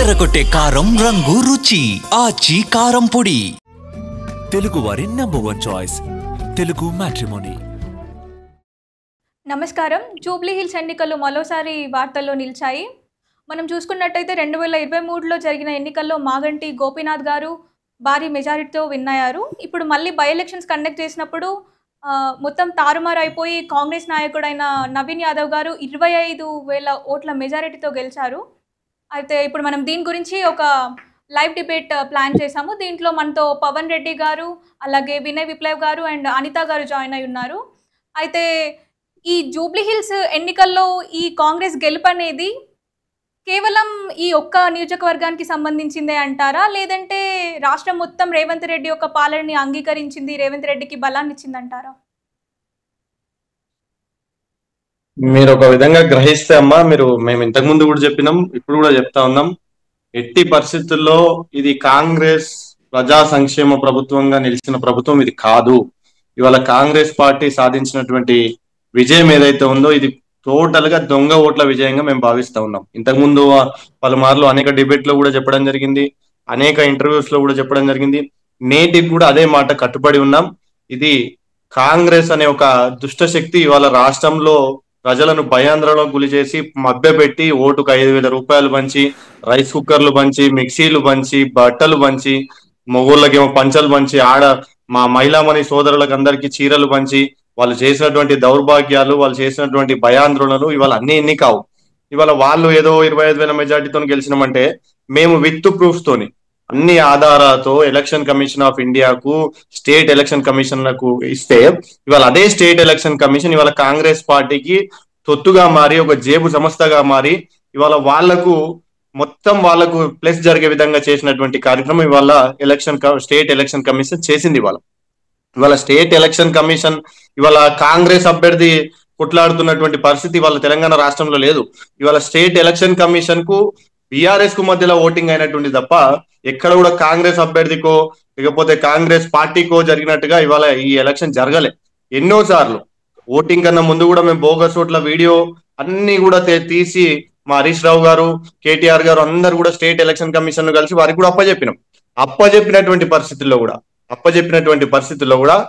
అదరగొట్టే కారం రంగు రుచి ఆచి కారం పొడి. తెలుగు వారి #1 చాయిస్ తెలుగు మ్యాట్రిమోనీ. నమస్కారం. జూబ్లీ హిల్స్ ఎన్నికలు మరోసారి వార్తల్లో నిలిచాయి. మనం చూసుకున్నట్టయితే 2023లో జరిగిన ఎన్నికల్లో మాగంటి గోపీనాథ్ గారు భారీ మెజారిటీతో విన్ అయ్యారు. ఇప్పుడు మళ్ళీ బై ఎలక్షన్స్ కండక్ట్ చేసినప్పుడు మొత్తం తారుమారు అయిపోయి కాంగ్రెస్ నాయకుడైన నవీన్ యాదవ్ గారు 25,000 ఓట్ల మెజారిటీతో గెలిచారు. అయితే ఇప్పుడు మనం దీని గురించి ఒక లైవ్ డిబేట్ ప్లాన్ చేశాము. దీంట్లో మనతో పవన్ రెడ్డి గారు, అలాగే వినయ్ విప్లవ్ గారు అండ్ అనిత గారు జాయిన్ అయి ఉన్నారు. అయితే ఈ జూబ్లీ హిల్స్ ఎన్నికల్లో ఈ కాంగ్రెస్ గెలుపు అనేది కేవలం ఈ ఒక్క నియోజకవర్గానికి సంబంధించిందే అంటారా, లేదంటే రాష్ట్రం మొత్తం రేవంత్ రెడ్డి యొక్క పాలనని అంగీకరించింది, రేవంత్ రెడ్డికి బలాన్ని ఇచ్చిందంటారా? మీరు ఒక విధంగా గ్రహిస్తే అమ్మా, మేము ఇంతకు ముందు కూడా చెప్పినాం, ఇప్పుడు కూడా చెప్తా ఉన్నాం, ఎట్టి పరిస్థితుల్లో ఇది కాంగ్రెస్ ప్రజా సంక్షేమ ప్రభుత్వంగా నిలిచిన ప్రభుత్వం ఇది కాదు. ఇవాళ కాంగ్రెస్ పార్టీ సాధించినటువంటి విజయం ఏదైతే ఉందో ఇది టోటల్ గా దొంగ ఓట్ల విజయంగా మేము భావిస్తా ఉన్నాం. ఇంతకు ముందు పలుమార్లు అనేక డిబేట్ లో కూడా చెప్పడం జరిగింది, అనేక ఇంటర్వ్యూస్ లో కూడా చెప్పడం జరిగింది. నేటికి కూడా అదే మాట కట్టుబడి ఉన్నాం. ఇది కాంగ్రెస్ అనే ఒక దుష్ట శక్తి ఇవాళ రాష్ట్రంలో ప్రజలను భయాంధ్రలో గురి చేసి మభ్యపెట్టి ఓటుకు 5,000 రూపాయలు పంచి, రైస్ కుక్కర్లు పంచి, మిక్సీలు పంచి, బట్టలు పంచి, మొగోళ్ళకేమో పంచలు పంచి, మా మహిళామణి సోదరులకు అందరికీ చీరలు పంచి, వాళ్ళు చేసినటువంటి దౌర్భాగ్యాలు, వాళ్ళు చేసినటువంటి భయాందోళనలు ఇవాళ అన్ని కావు. ఇవాళ వాళ్ళు ఏదో 25,000 మెజార్టీతో గెలిచినామంటే మేము విత్ ప్రూఫ్స్ తోని అన్ని ఆధారాలతో ఎలక్షన్ కమిషన్ ఆఫ్ ఇండియాకు, స్టేట్ ఎలక్షన్ కమిషన్లకు ఇస్తే ఇవాళ అదే స్టేట్ ఎలక్షన్ కమిషన్ ఇవాళ కాంగ్రెస్ పార్టీకి తొత్తుగా మారి ఒక జేబు సంస్థగా మారి ఇవాళ వాళ్ళకు ప్లస్ జరిగే విధంగా చేసినటువంటి కార్యక్రమం ఇవాళ స్టేట్ ఎలక్షన్ కమిషన్ చేసింది. ఇవాళ స్టేట్ ఎలక్షన్ కమిషన్ ఇవాళ కాంగ్రెస్ అభ్యర్థి కొట్లాడుతున్నటువంటి పరిస్థితి ఇవాళ తెలంగాణ రాష్ట్రంలో లేదు. ఇవాళ స్టేట్ ఎలక్షన్ కమిషన్ కు బీఆర్ఎస్ కు మధ్యలో ఓటింగ్ అయినటువంటి తప్ప ఎక్కడ కూడా కాంగ్రెస్ అభ్యర్థికో లేకపోతే కాంగ్రెస్ పార్టీకో జరిగినట్టుగా ఇవాళ ఈ ఎలక్షన్ జరగలే. ఎన్నోసార్లు ఓటింగ్ కన్నా ముందు కూడా మేము బోగస్ ఓట్ల వీడియో అన్ని కూడా తీసి మా హరీష్ రావు గారు, కేటీఆర్ గారు అందరు కూడా స్టేట్ ఎలక్షన్ కమిషన్ ను కలిసి వారికి కూడా అప్పజెప్పినటువంటి పరిస్థితుల్లో కూడా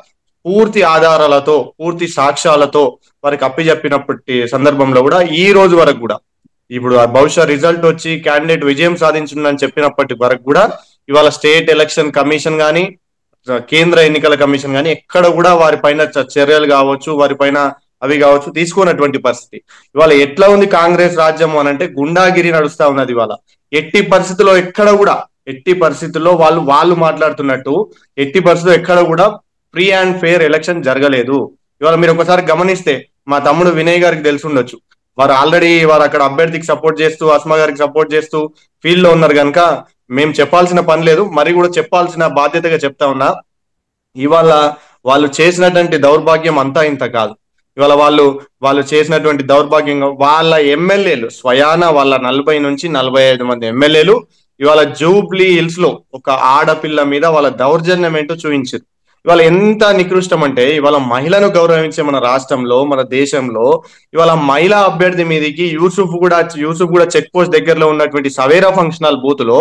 పూర్తి ఆధారాలతో, పూర్తి సాక్ష్యాలతో వారికి అప్పచెప్పినప్పటి సందర్భంలో కూడా ఈ రోజు వరకు కూడా ఇప్పుడు బహుశా రిజల్ట్ వచ్చి క్యాండిడేట్ విజయం సాధించిందని చెప్పినప్పటి వరకు కూడా ఇవాళ స్టేట్ ఎలక్షన్ కమిషన్ కానీ, కేంద్ర ఎన్నికల కమిషన్ కానీ ఎక్కడ కూడా వారిపైన చర్యలు కావచ్చు, వారిపైన అవి కావచ్చు తీసుకున్నటువంటి పరిస్థితి. ఇవాళ ఎట్లా ఉంది కాంగ్రెస్ రాజ్యం అనంటే గుండాగిరి నడుస్తా ఉన్నది. ఇవాళ ఎట్టి పరిస్థితుల్లో వాళ్ళు మాట్లాడుతున్నట్టు ఎట్టి పరిస్థితుల్లో ఎక్కడ కూడా ఫ్రీ అండ్ ఫెయిర్ ఎలక్షన్ జరగలేదు. ఇవాళ మీరు ఒకసారి గమనిస్తే మా తమ్ముడు వినయ్ గారికి తెలిసి ఉండొచ్చు, వారు అక్కడ అభ్యర్థికి సపోర్ట్ చేస్తూ, అస్మా గారికి సపోర్ట్ చేస్తూ ఫీల్డ్ లో ఉన్నారు కనుక మేము చెప్పాల్సిన పని లేదు, మరి కూడా చెప్పాల్సిన బాధ్యతగా చెప్తా ఉన్నా. ఇవాళ వాళ్ళు చేసినటువంటి దౌర్భాగ్యం అంతా ఇంత కాదు. ఇవాళ వాళ్ళు చేసినటువంటి దౌర్భాగ్యంగా వాళ్ళ ఎమ్మెల్యేలు స్వయాన వాళ్ళ 40 నుంచి 45 మంది ఎమ్మెల్యేలు ఇవాళ జూబ్లీ హిల్స్ లో ఒక ఆడపిల్ల మీద వాళ్ళ దౌర్జన్యం ఏంటో చూపించారు. ఇవాళ ఎంత నికృష్టం అంటే ఇవాళ మహిళను గౌరవించే మన రాష్ట్రంలో, మన దేశంలో ఇవాళ మహిళా అభ్యర్థి మీదకి యూసుఫ్ కూడా చెక్ పోస్ట్ దగ్గరలో ఉన్నటువంటి సవేరా ఫంక్షన్ హాల్ బూత్ లో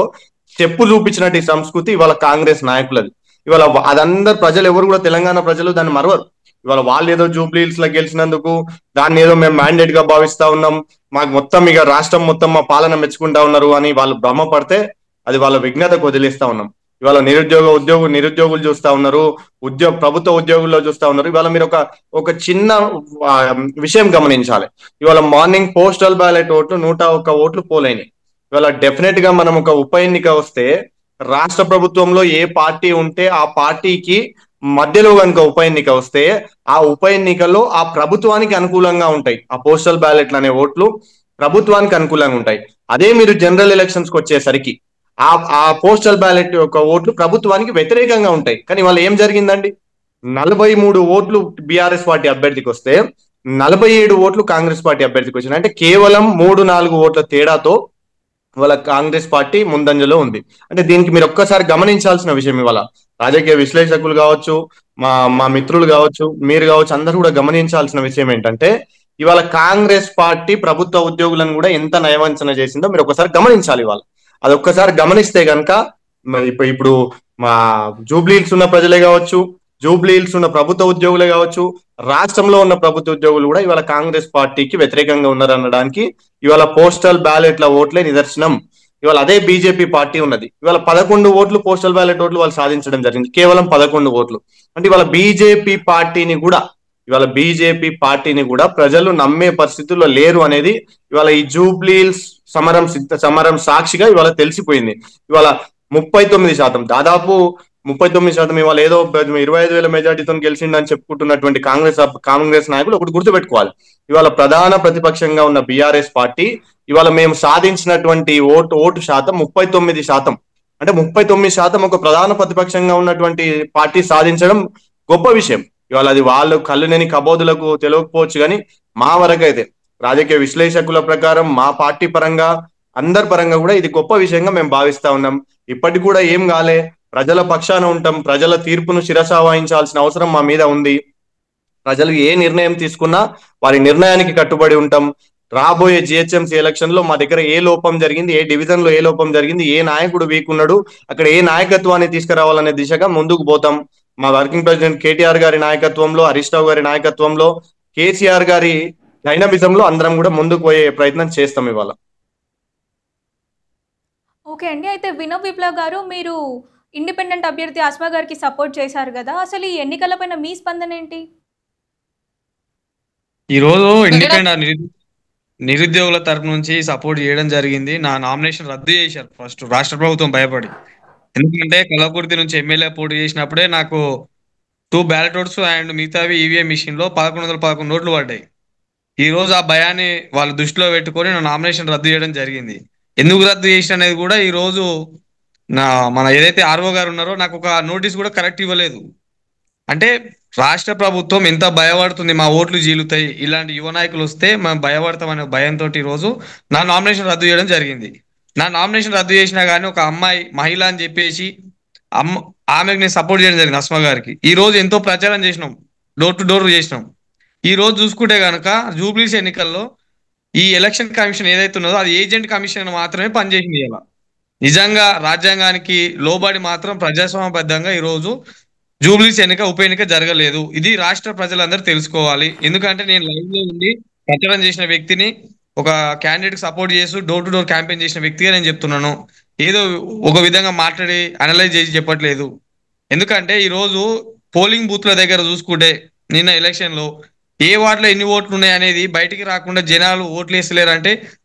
చెప్పు చూపించినట్టు సంస్కృతి ఇవాళ కాంగ్రెస్ నాయకులది. ఇవాళ అదందరు ప్రజలు ఎవరు కూడా తెలంగాణ ప్రజలు దాన్ని మరవరు. ఇవాళ వాళ్ళు ఏదో జూబ్లీ హిల్స్ లో గెలిచినందుకు దాన్ని ఏదో మేము మ్యాండేట్ గా భావిస్తా ఉన్నాం, మాకు మొత్తం ఇక రాష్ట్రం మొత్తం మా పాలన మెచ్చుకుంటా ఉన్నారు అని వాళ్ళు భ్రమపడితే అది వాళ్ళ విఘ్నతకు వదిలేస్తా ఉన్నాం. ఇవాళ నిరుద్యోగులు చూస్తా ఉన్నారు, ప్రభుత్వ ఉద్యోగుల్లో చూస్తా ఉన్నారు. ఇవాళ మీరు ఒక చిన్న విషయం గమనించాలి. ఇవాళ మార్నింగ్ పోస్టల్ బ్యాలెట్ ఓట్లు 101 ఓట్లు పోలైనాయి. ఇవాళ డెఫినెట్ గా మనం ఒక ఉప ఎన్నిక వస్తే రాష్ట్ర ప్రభుత్వంలో ఏ పార్టీ ఉంటే ఆ పార్టీకి మధ్యలో కనుక ఉప ఎన్నిక వస్తే ఆ ఉప ఎన్నికల్లో ఆ ప్రభుత్వానికి అనుకూలంగా ఉంటాయి. ఆ పోస్టల్ బ్యాలెట్లు అనే ఓట్లు ప్రభుత్వానికి అనుకూలంగా ఉంటాయి. అదే మీరు జనరల్ ఎలక్షన్స్ కి వచ్చేసరికి ఆ పోస్టల్ బ్యాలెట్ యొక్క ఓట్లు ప్రభుత్వానికి వ్యతిరేకంగా ఉంటాయి. కానీ వాళ్ళు ఏం జరిగిందండి, 43 ఓట్లు బీఆర్ఎస్ పార్టీ అభ్యర్థికి వస్తే 47 ఓట్లు కాంగ్రెస్ పార్టీ అభ్యర్థికి వచ్చినాయి. అంటే కేవలం 3-4 ఓట్ల తేడాతో వాళ్ళ కాంగ్రెస్ పార్టీ ముందంజలో ఉంది. అంటే దీనికి మీరు ఒక్కసారి గమనించాల్సిన విషయం, ఇవాళ రాజకీయ విశ్లేషకులు కావచ్చు, మా మిత్రులు కావచ్చు, మీరు కావచ్చు, అందరూ కూడా గమనించాల్సిన విషయం ఏంటంటే ఇవాళ కాంగ్రెస్ పార్టీ ప్రభుత్వ ఉద్యోగులను కూడా ఎంత నయవంచన చేసిందో మీరు ఒకసారి గమనించాలి. అది ఒక్కసారి గమనిస్తే గనక మరి ఇప్పుడు మా జూబ్లీహిల్స్ ఉన్న ప్రజలే కావచ్చు, జూబ్లీహిల్స్ ఉన్న ప్రభుత్వ ఉద్యోగులే కావచ్చు, రాష్ట్రంలో ఉన్న ప్రభుత్వ ఉద్యోగులు కూడా ఇవాళ కాంగ్రెస్ పార్టీకి వ్యతిరేకంగా ఉన్నారనడానికి ఇవాళ పోస్టల్ బ్యాలెట్ల ఓట్లే నిదర్శనం. ఇవాళ అదే బీజేపీ పార్టీ ఉన్నది, ఇవాళ 11 ఓట్లు పోస్టల్ బ్యాలెట్ ఓట్లు వాళ్ళు సాధించడం జరిగింది, కేవలం 11 ఓట్లు. అంటే ఇవాళ బీజేపీ పార్టీని కూడా ప్రజలు నమ్మే పరిస్థితుల్లో లేరు అనేది ఇవాళ ఈ జూబ్లీహిల్స్ సమరం సాక్షిగా ఇవాళ తెలిసిపోయింది. ఇవాళ 39%, దాదాపు 39%, ఇవాళ ఏదో 25,000 మెజార్టీతో గెలిచిందని చెప్పుకుంటున్నటువంటి కాంగ్రెస్ నాయకులు ఒకటి గుర్తుపెట్టుకోవాలి. ఇవాళ ప్రధాన ప్రతిపక్షంగా ఉన్న బీఆర్ఎస్ పార్టీ ఇవాళ మేము సాధించినటువంటి ఓటు శాతం 39%. అంటే 39% ఒక ప్రధాన ప్రతిపక్షంగా ఉన్నటువంటి పార్టీ సాధించడం గొప్ప విషయం. ఇవాళ అది వాళ్ళు కళ్ళునేని కబోదులకు తెలియకపోవచ్చు, కానీ మా వరకైతే రాజకీయ విశ్లేషకుల ప్రకారం, మా పార్టీ పరంగా, అందరి పరంగా కూడా ఇది గొప్ప విషయంగా మేము భావిస్తా ఉన్నాం. ఇప్పటికి కూడా ఏం కాలే, ప్రజల పక్షాన ఉంటాం, ప్రజల తీర్పును శిరస వహించాల్సిన అవసరం మా మీద ఉంది. ప్రజలు ఏ నిర్ణయం తీసుకున్నా వారి నిర్ణయానికి కట్టుబడి ఉంటాం. రాబోయే జిహెచ్ఎంసీ ఎలక్షన్ లో మా దగ్గర ఏ లోపం జరిగింది, ఏ డివిజన్ లో ఏ లోపం జరిగింది, ఏ నాయకుడు వీక్ ఉన్నాడు, అక్కడ ఏ నాయకత్వాన్ని తీసుకురావాలనే దిశగా ముందుకు పోతాం. మా వర్కింగ్ ప్రెసిడెంట్ కేటీఆర్ గారి నాయకత్వంలో, హరీష్ రావు గారి నాయకత్వంలో, కేసీఆర్ గారి డైనమిజంలో అందరం కూడా ముందుకు పోయే ప్రయత్నం చేస్తాం ఇవాళ. ఓకే అండి, అయితే వినోద్ విప్లవ్ గారు, మీరు ఇండిపెండెంట్ అభ్యర్థి అస్మా గారికి సపోర్ట్ చేశారు కదా, అసలు ఈ ఎన్నికలపైన మీ స్పందన ఏంటి? ఈరోజు ఇండిపెండెంట్ నిరుద్యోగుల తరపు నుంచి సపోర్ట్ చేయడం జరిగింది. నా నామినేషన్ రద్దు చేశారు ఫస్ట్ రాష్ట్ర ప్రభుత్వం భయపడి. ఎందుకంటే కలకుర్తి నుంచి ఎమ్మెల్యే పోటీ చేసినప్పుడే నాకు 2 బ్యాలెట్ ఓట్స్ అండ్ మిగతావి ఈవీఎం మిషన్ లో 1111 ఓట్లు పడ్డాయి. ఈ రోజు ఆ భయాన్ని వాళ్ళు దృష్టిలో పెట్టుకొని నా నామినేషన్ రద్దు చేయడం జరిగింది. ఎందుకు రద్దు చేసిన అనేది కూడా ఈ రోజు మన ఏదైతే ఆర్ఓ గారు ఉన్నారో నాకు ఒక నోటీస్ కూడా కరెక్ట్ ఇవ్వలేదు. అంటే రాష్ట్ర ప్రభుత్వం ఎంత భయపడుతుంది, మా ఓట్లు జీలుతాయి, ఇలాంటి యువ నాయకులు వస్తే మేము భయపడతాం అనే భయంతో ఈ రోజు నా నామినేషన్ రద్దు చేయడం జరిగింది. నా నామినేషన్ రద్దు చేసినా కానీ ఒక అమ్మాయి మహిళ అని చెప్పేసి ఆమెకు నేను సపోర్ట్ చేయడం జరిగింది, అస్మా గారికి. ఈ రోజు ఎంతో ప్రచారం చేసినాం, డోర్ టు డోర్ చేసినాం. ఈ రోజు చూసుకుంటే కనుక జూబ్లీస్ ఎన్నికల్లో ఈ ఎలక్షన్ కమిషన్ ఏదైతే ఉన్నదో అది ఏజెంట్ కమిషన్ మాత్రమే పనిచేసింది. ఇలా నిజంగా రాజ్యాంగానికి లోబడి మాత్రం ప్రజాస్వామ్యబద్ధంగా ఈ రోజు జూబ్లీస్ ఉప ఎన్నిక జరగలేదు. ఇది రాష్ట్ర ప్రజలందరూ తెలుసుకోవాలి. ఎందుకంటే నేను లైవ్ లో ఉండి ప్రచారం చేసిన వ్యక్తిని, ఒక క్యాండిడేట్ సపోర్ట్ చేస్తూ డోర్ టు డోర్ క్యాంపెయిన్ చేసిన వ్యక్తిగా నేను చెప్తున్నాను. ఏదో ఒక విధంగా మాట్లాడి అనలైజ్ చేసి చెప్పట్లేదు. ఎందుకంటే ఈ రోజు పోలింగ్ బూత్ల దగ్గర చూసుకుంటే నిన్న ఎలక్షన్ లో ఏ వార్డులో ఎన్ని ఓట్లు ఉన్నాయి అనేది బయటికి రాకుండా జనాలు ఓట్లు వేస్తలేరు.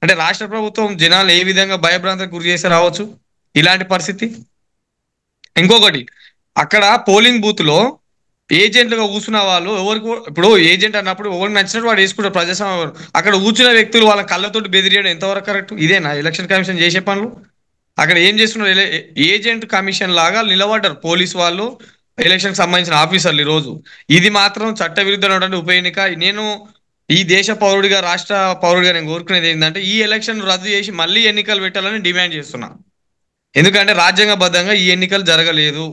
అంటే రాష్ట్ర ప్రభుత్వం జనాలు ఏ విధంగా భయభ్రాంతకు గురి చేసి రావచ్చు ఇలాంటి పరిస్థితి. ఇంకొకటి, అక్కడ పోలింగ్ బూత్ లో ఏజెంట్లుగా కూర్చున్న వాళ్ళు ఎవరికి, ఇప్పుడు ఏజెంట్ అన్నప్పుడు ఎవరికి నచ్చినట్టు వాడు వేసుకుంటారు ప్రజాస్వామ్యం. అక్కడ కూర్చున్న వ్యక్తులు వాళ్ళ కళ్ళతోటి బెదిరియడం ఎంతవరకు కరెక్ట్? ఇదేనా ఎలక్షన్ కమిషన్ చేసే పనులు? అక్కడ ఏం చేస్తున్నారు, ఏజెంట్ కమిషన్ లాగా నిలబడ్డారు పోలీసు వాళ్ళు, ఎలక్షన్ సంబంధించిన ఆఫీసర్లు. ఈ రోజు ఇది మాత్రం చట్ట విరుద్ధమైనటువంటి ఉప ఎన్నిక. నేను ఈ దేశ పౌరుడిగా, రాష్ట్ర పౌరుడిగా నేను కోరుకునేది ఏంటంటే ఈ ఎలక్షన్ రద్దు చేసి మళ్ళీ ఎన్నికలు పెట్టాలని డిమాండ్ చేస్తున్నా. ఎందుకంటే రాజ్యాంగబద్ధంగా ఈ ఎన్నికలు జరగలేదు,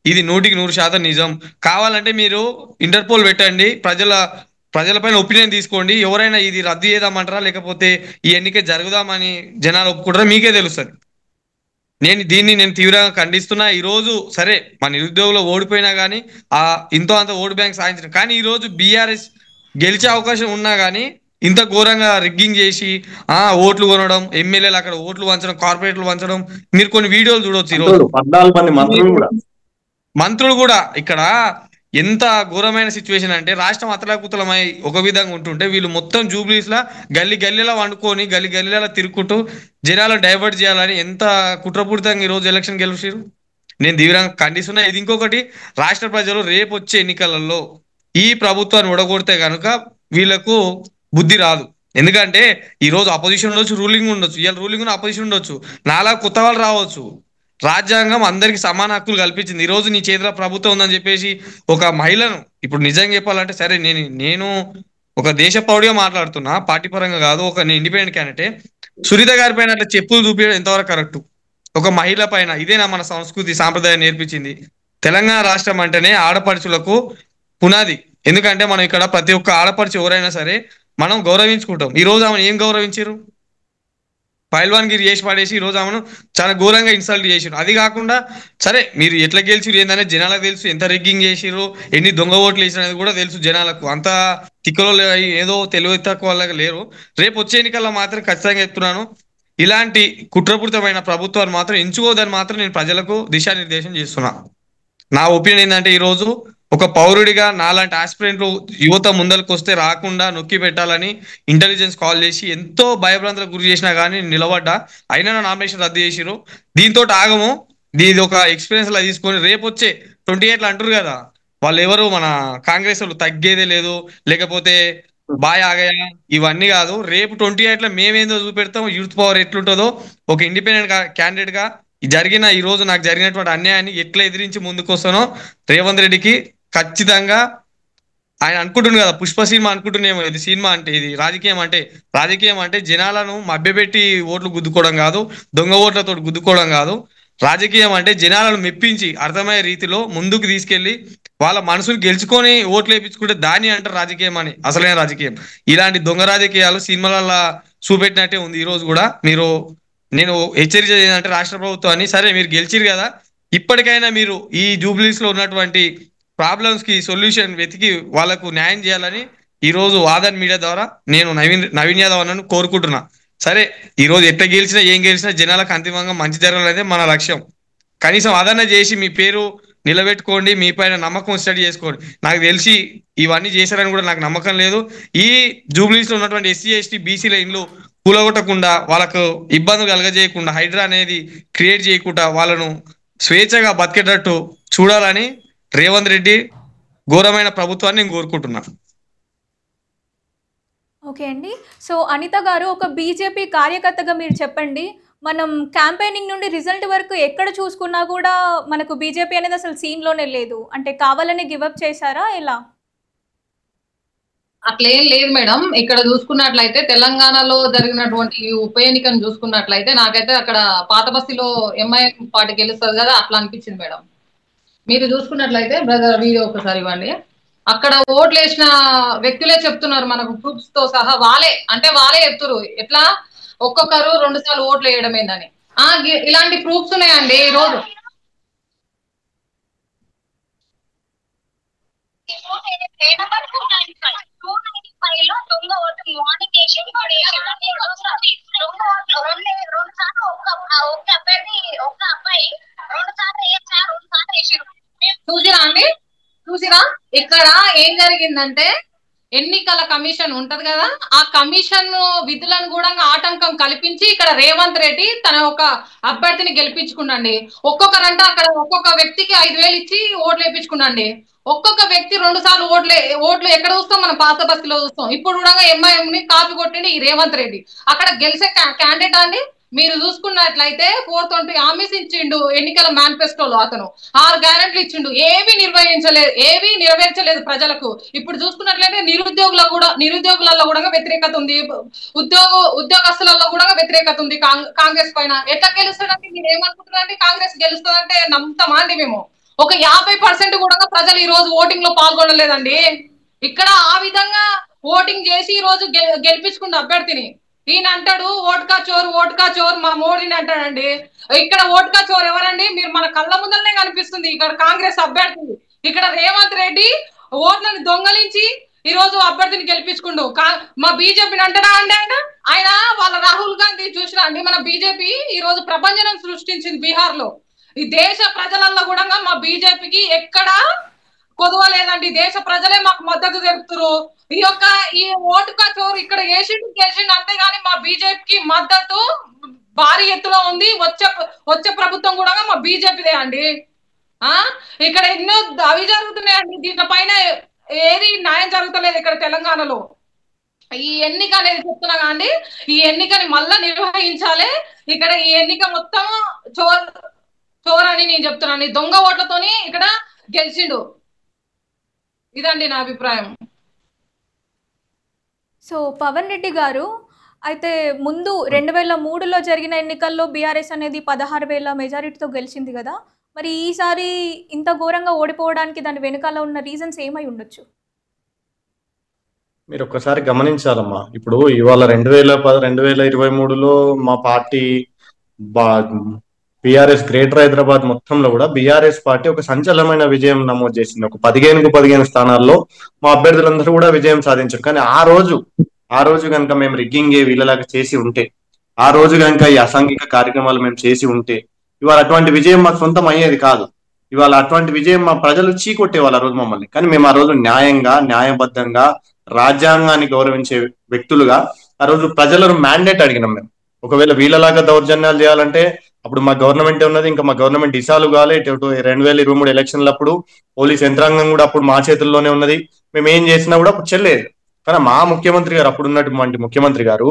ఇది 100% నిజం. కావాలంటే మీరు ఇంటర్పోల్ పెట్టండి, ప్రజలపైన ఒపీనియన్ తీసుకోండి, ఎవరైనా ఇది రద్దు చేద్దామంటారా లేకపోతే ఈ ఎన్నిక జరుగుదామని జనాలు ఒప్పుకుంటారా మీకే తెలుస్తుంది. నేను తీవ్రంగా ఖండిస్తున్నా. ఈ రోజు సరే మా నిరుద్యోగులు ఓడిపోయినా కానీ ఇంతో అంత ఓటు బ్యాంక్ సాధించిన, కానీ ఈ రోజు బీఆర్ఎస్ గెలిచే అవకాశం ఉన్నా కానీ ఇంత ఘోరంగా రిగ్గింగ్ చేసి ఓట్లు కొనడం, ఎమ్మెల్యేలు అక్కడ ఓట్లు వంచడం, కార్పొరేట్లు వంచడం, మీరు కొన్ని వీడియోలు చూడవచ్చు. ఈ రోజు 14 మంత్రులు కూడా ఇక్కడ ఎంత ఘోరమైన సిచ్యువేషన్ అంటే రాష్ట్రం అతలాకుతలమై ఒక విధంగా ఉంటుంటే వీళ్ళు మొత్తం జూబ్లీస్ లా గల్లీలా వండుకొని గల్లీలా తిరుగుకుంటూ జనాలను డైవర్ట్ చేయాలని ఎంత కుట్రపూరితంగా ఈ రోజు ఎలక్షన్ గెలిచారు. నేను తీవ్రంగా ఖండిస్తున్నా. ఇది ఇంకొకటి, రాష్ట్ర ప్రజలు రేపు వచ్చే ఎన్నికలలో ఈ ప్రభుత్వాన్ని ఓడగొడితే కనుక వీళ్ళకు బుద్ధి రాదు. ఎందుకంటే ఈ రోజు అపోజిషన్ ఉండొచ్చు, రూలింగ్ ఉండొచ్చు, ఇవాళ రూలింగ్ అపోజిషన్ ఉండొచ్చు, నాలా కొత్త వాళ్ళు రావచ్చు. రాజ్యాంగం అందరికి సమాన హక్కులు కల్పించింది. ఈ రోజు నీ చేతిలో ప్రభుత్వం ఉందని చెప్పేసి ఒక మహిళను, ఇప్పుడు నిజంగా చెప్పాలంటే సరే నేను ఒక దేశ పౌరుడిగా మాట్లాడుతున్నా, పార్టీ పరంగా కాదు, ఒక ఇండిపెండెంట్ క్యాండిడేట్. సునీత గారి పైన అట్లా చెప్పులు చూపించడం ఎంతవరకు కరెక్ట్? ఒక మహిళ పైన ఇదేనా మన సంస్కృతి సాంప్రదాయం నేర్పించింది? తెలంగాణ రాష్ట్రం అంటేనే ఆడపడుచులకు పునాది. ఎందుకంటే మనం ఇక్కడ ప్రతి ఒక్క ఆడపడుచు ఎవరైనా సరే మనం గౌరవించుకుంటాం. ఈ రోజు ఆమెను ఏం గౌరవించారు? పైల్వాన్గిరి చేసి పడేసి ఈ రోజు ఆమెను చాలా ఘోరంగా ఇన్సల్ట్ చేసిరు. అది కాకుండా సరే మీరు ఎట్లా గెలిచిరు ఏందనే జనాలకు తెలుసు, ఎంత రిగ్గింగ్ చేసిరు, ఎన్ని దొంగ ఓట్లు వేసిరు అనేది కూడా తెలుసు జనాలకు. అంత తిక్కలో ఏదో తెలివి తక్కువ వాళ్ళకి లేరు. రేపు వచ్చే ఎన్నికల్లో మాత్రం ఖచ్చితంగా చెప్తున్నాను, ఇలాంటి కుట్రపూరితమైన ప్రభుత్వాన్ని మాత్రం ఎంచుకోదని మాత్రం నేను ప్రజలకు దిశానిర్దేశం చేస్తున్నా. నా ఒపీనియన్ ఏంటంటే ఈరోజు ఒక పౌరుడిగా నాలాంటి ఆస్పిరెంట్లు యువత ముందరకు వస్తే రాకుండా నొక్కి పెట్టాలని ఇంటెలిజెన్స్ కాల్ చేసి ఎంతో భయభ్రాంతులకు గురి చేసినా కానీ నిలబడ్డా, అయినా నా నామినేషన్ రద్దు చేసిరు. దీంతో ఆగము, దీని ఒక ఎక్స్పీరియన్స్ లా తీసుకొని రేపు వచ్చే 28 అంటారు కదా, వాళ్ళు ఎవరు మన కాంగ్రెస్ వాళ్ళు తగ్గేదే లేదు, లేకపోతే బాయ్ ఆగయా, ఇవన్నీ కాదు. రేపు 28 మేమేందో చూపెడతాం, యూత్ పవర్ ఎట్లుంటుందో. ఒక ఇండిపెండెంట్ క్యాండిడేట్ గా ఈ రోజు నాకు జరిగినటువంటి అన్యాయాన్ని ఎట్లా ఎదిరించి ముందుకు వస్తానో రేవంత్ రెడ్డికి ఖచ్చితంగా ఆయన అనుకుంటుంది కదా, పుష్ప సినిమా అనుకుంటున్నామో, ఇది సినిమా అంటే ఇది రాజకీయం అంటే జనాలను మభ్యపెట్టి ఓట్లు గుద్దుకోవడం కాదు, దొంగ ఓట్లతో గుద్దుకోవడం కాదు. రాజకీయం అంటే జనాలను మెప్పించి అర్థమయ్యే రీతిలో ముందుకు తీసుకెళ్లి వాళ్ళ మనసును గెలుచుకొని ఓట్లు వేయించుకుంటే దాన్ని అంటారు రాజకీయం అని, అసలైన రాజకీయం. ఇలాంటి దొంగ రాజకీయాలు సినిమాలలో చూపెట్టినట్టే ఉంది ఈ రోజు కూడా. నేను హెచ్చరించేది ఏంటంటే రాష్ట్ర ప్రభుత్వాన్ని, సరే మీరు గెలిచిరు కదా, ఇప్పటికైనా మీరు ఈ జూబ్లీస్ లో ఉన్నటువంటి ప్రాబ్లమ్స్ కి సొల్యూషన్ వెతికి వాళ్ళకు న్యాయం చేయాలని ఈ రోజు ఆదాన్ మీడియా ద్వారా నేను నవీన్ యాదవ్ అన్నను కోరుకుంటున్నా. సరే ఈ రోజు ఎట్లా గెలిచినా ఏం గెలిచినా జనాలకు అంతిమంగా మంచి జరగాలనేదే మన లక్ష్యం. కనీసం ఆదరణ చేసి మీ పేరు నిలబెట్టుకోండి, మీ పైన నమ్మకం స్టడీ చేసుకోండి. నాకు తెలిసి ఇవన్నీ చేశారని కూడా నాకు నమ్మకం లేదు. ఈ జూబ్లీస్ లో ఉన్నటువంటి ఎస్సీ ఎస్టీ బీసీల ఇండ్లు కూలగొట్టకుండా, వాళ్ళకు ఇబ్బందులు కలగజేయకుండా, హైడ్రా అనేది క్రియేట్ చేయకుండా వాళ్ళను స్వేచ్ఛగా బతికేటట్టు చూడాలని రేవంత్ రెడ్డి ఘోరమైన ప్రభుత్వాన్ని నేను కోరుకుంటున్నా. ఓకే అండి. సో అనిత గారు, ఒక బీజేపీ కార్యకర్తగా మీరు చెప్పండి, మనం క్యాంపెయినింగ్ నుండి రిజల్ట్ వరకు ఎక్కడ చూసుకున్నా కూడా మనకు బీజేపీ అనేది అసలు సీన్లోనే లేదు. అంటే కావాలని గివప్ చేశారా ఎలా? అట్లేం లేదు మేడం. ఇక్కడ చూసుకున్నట్లయితే తెలంగాణలో జరిగినటువంటి ఈ ఉప ఎన్నికను చూసుకున్నట్లయితే నాకైతే అక్కడ పాత బస్తీలో ఎంఐఎం పార్టీ గెలుస్తుంది కదా, అట్లా అనిపించింది మేడం. మీరు చూసుకున్నట్లయితే బ్రదర్ వీడియో ఒకసారి ఇవ్వండి. అక్కడ ఓట్లు వేసిన వ్యక్తులే చెప్తున్నారు మనకు ప్రూఫ్స్ తో సహా. వాళ్ళే చెప్తున్నారు ఎట్లా ఒక్కొక్కరు 2 సార్లు ఓట్లు వేయడం ఏందని. ఇలాంటి ప్రూఫ్స్ ఉన్నాయండి ఈ రోజు. చూసిరా ఇక్కడ ఏం జరిగిందంటే, ఎన్నికల కమిషన్ ఉంటది కదా, ఆ కమిషన్ విధులను కూడా ఆటంకం కల్పించి ఇక్కడ రేవంత్ రెడ్డి తన ఒక అభ్యర్థిని గెలిపించుకున్నాండి. ఒక్కొక్కరంటే అక్కడ ఒక్కొక్క వ్యక్తికి 5,000 ఇచ్చి ఓట్లు వేయించుకున్నాండి. ఒక్కొక్క వ్యక్తి 2 సార్లు ఓట్లు ఎక్కడ చూస్తాం, మనం పాత బస్తీలో చూస్తాం. ఇప్పుడు కూడా ఎంఐఎం ని కాపీ కొట్టిండి ఈ రేవంత్ రెడ్డి. అక్కడ గెలిచే క్యాండిడేట్ అండి. మీరు చూసుకున్నట్లయితే 420 హామీస్ ఇచ్చిండు ఎన్నికల మేనిఫెస్టోలో. అతను 6 గ్యారెంటీలు ఇచ్చిండు, ఏవి నెరవేర్చలేదు ప్రజలకు. ఇప్పుడు చూసుకున్నట్లయితే నిరుద్యోగులలో కూడా వ్యతిరేకత ఉంది, ఉద్యోగస్తులలో కూడా వ్యతిరేకత ఉంది కాంగ్రెస్ పైన. ఎట్లా గెలుస్తుందంటే మీరు ఏమనుకుంటున్నారండి, కాంగ్రెస్ గెలుస్తుందంటే నమ్ముతామా అండి మేము? ఒక 50% కూడా ప్రజలు ఈ రోజు ఓటింగ్ లో పాల్గొనలేదండి. ఇక్కడ ఆ విధంగా ఓటింగ్ చేసి ఈ రోజు గెలిపించుకున్న అభ్యర్థిని ఈయన అంటాడు ఓట్కా చోర్ మా మోడీని అంటాడండి. ఇక్కడ ఓట్కా చోర్ ఎవరండి? మీరు మన కళ్ళ ముందరనే కనిపిస్తుంది. ఇక్కడ కాంగ్రెస్ అభ్యర్థి, ఇక్కడ రేవంత్ రెడ్డి ఓట్లను దొంగలించి ఈ రోజు అభ్యర్థిని గెలిపించుకుండు. మా బీజేపీని అంటారా అండి ఆయన వాళ్ళ రాహుల్ గాంధీ చూసినా అండి. మన బీజేపీ ఈ రోజు ప్రపంచం సృష్టించింది బీహార్ లో. ఈ దేశ ప్రజలలో కూడా మా బీజేపీకి ఎక్కడ కొదవలేదండి. దేశ ప్రజలే మాకు మద్దతు తెలుపుతారు. ఈ ఓటుకా చోరు ఇక్కడ గెలిచిండు అంతేగాని మా బీజేపీకి మద్దతు భారీ ఎత్తులో ఉంది. వచ్చే ప్రభుత్వం కూడా మా బీజేపీదే అండి. ఇక్కడ ఎన్నో అవి జరుగుతున్నాయండి. దీనిపైన ఏది న్యాయం జరుగుతలేదు ఇక్కడ తెలంగాణలో. ఈ ఎన్నిక అనేది చెప్తున్నా కాండి, ఈ ఎన్నికని మళ్ళా నిర్వహించాలి. ఇక్కడ ఈ ఎన్నిక మొత్తం చోర్ అని నేను చెప్తున్నాను. దొంగ ఓట్లతోని ఇక్కడ గెలిచిండు. ఇదండి నా అభిప్రాయం. సో పవన్ రెడ్డి గారు, అయితే ముందు 2003లో జరిగిన ఎన్నికల్లో బీఆర్ఎస్ అనేది 16,000 మెజారిటీతో గెలిచింది కదా, మరి ఈసారి ఇంత ఘోరంగా ఓడిపోవడానికి దాని వెనుకాల ఉన్న రీజన్స్ ఏమై ఉండొచ్చు? మీరు ఒక్కసారి గమనించాలమ్మా. ఇప్పుడు ఇవాళ 2023లో మా పార్టీ బీఆర్ఎస్ గ్రేటర్ హైదరాబాద్ మొత్తంలో కూడా బీఆర్ఎస్ పార్టీ ఒక సంచలనమైన విజయం నమోదు చేసింది. ఒక 15 స్థానాల్లో మా అభ్యర్థులందరూ కూడా విజయం సాధించారు. కానీ ఆ రోజు కనుక మేము రిగ్గింగ్ వీళ్ళలాగా చేసి ఉంటే, ఆ రోజు కనుక ఈ అసాంఘిక కార్యక్రమాలు మేము చేసి ఉంటే, ఇవాళ అటువంటి విజయం మాకు సొంతం అయ్యేది కాదు. ఇవాళ అటువంటి విజయం మా ప్రజలు చీకొట్టేవాళ్ళు ఆ రోజు మమ్మల్ని. కానీ మేము ఆ రోజు న్యాయంగా, న్యాయబద్ధంగా, రాజ్యాంగాన్ని గౌరవించే వ్యక్తులుగా ఆ రోజు ప్రజలను మ్యాండేట్ అడిగినాం మేము. ఒకవేళ వీళ్ళలాగా దౌర్జన్యాలు చేయాలంటే అప్పుడు మా గవర్నమెంట్ ఉన్నది, ఇంకా మా గవర్నమెంట్ ఇసాలు కాలే. 2023 ఎలక్షన్లప్పుడు పోలీస్ యంత్రాంగం కూడా అప్పుడు మా చేతుల్లోనే ఉన్నది. మేము ఏం చేసినా కూడా అప్పుడు చెల్లేదు. కానీ మా ముఖ్యమంత్రి గారు, అప్పుడు ఉన్నటువంటి ముఖ్యమంత్రి గారు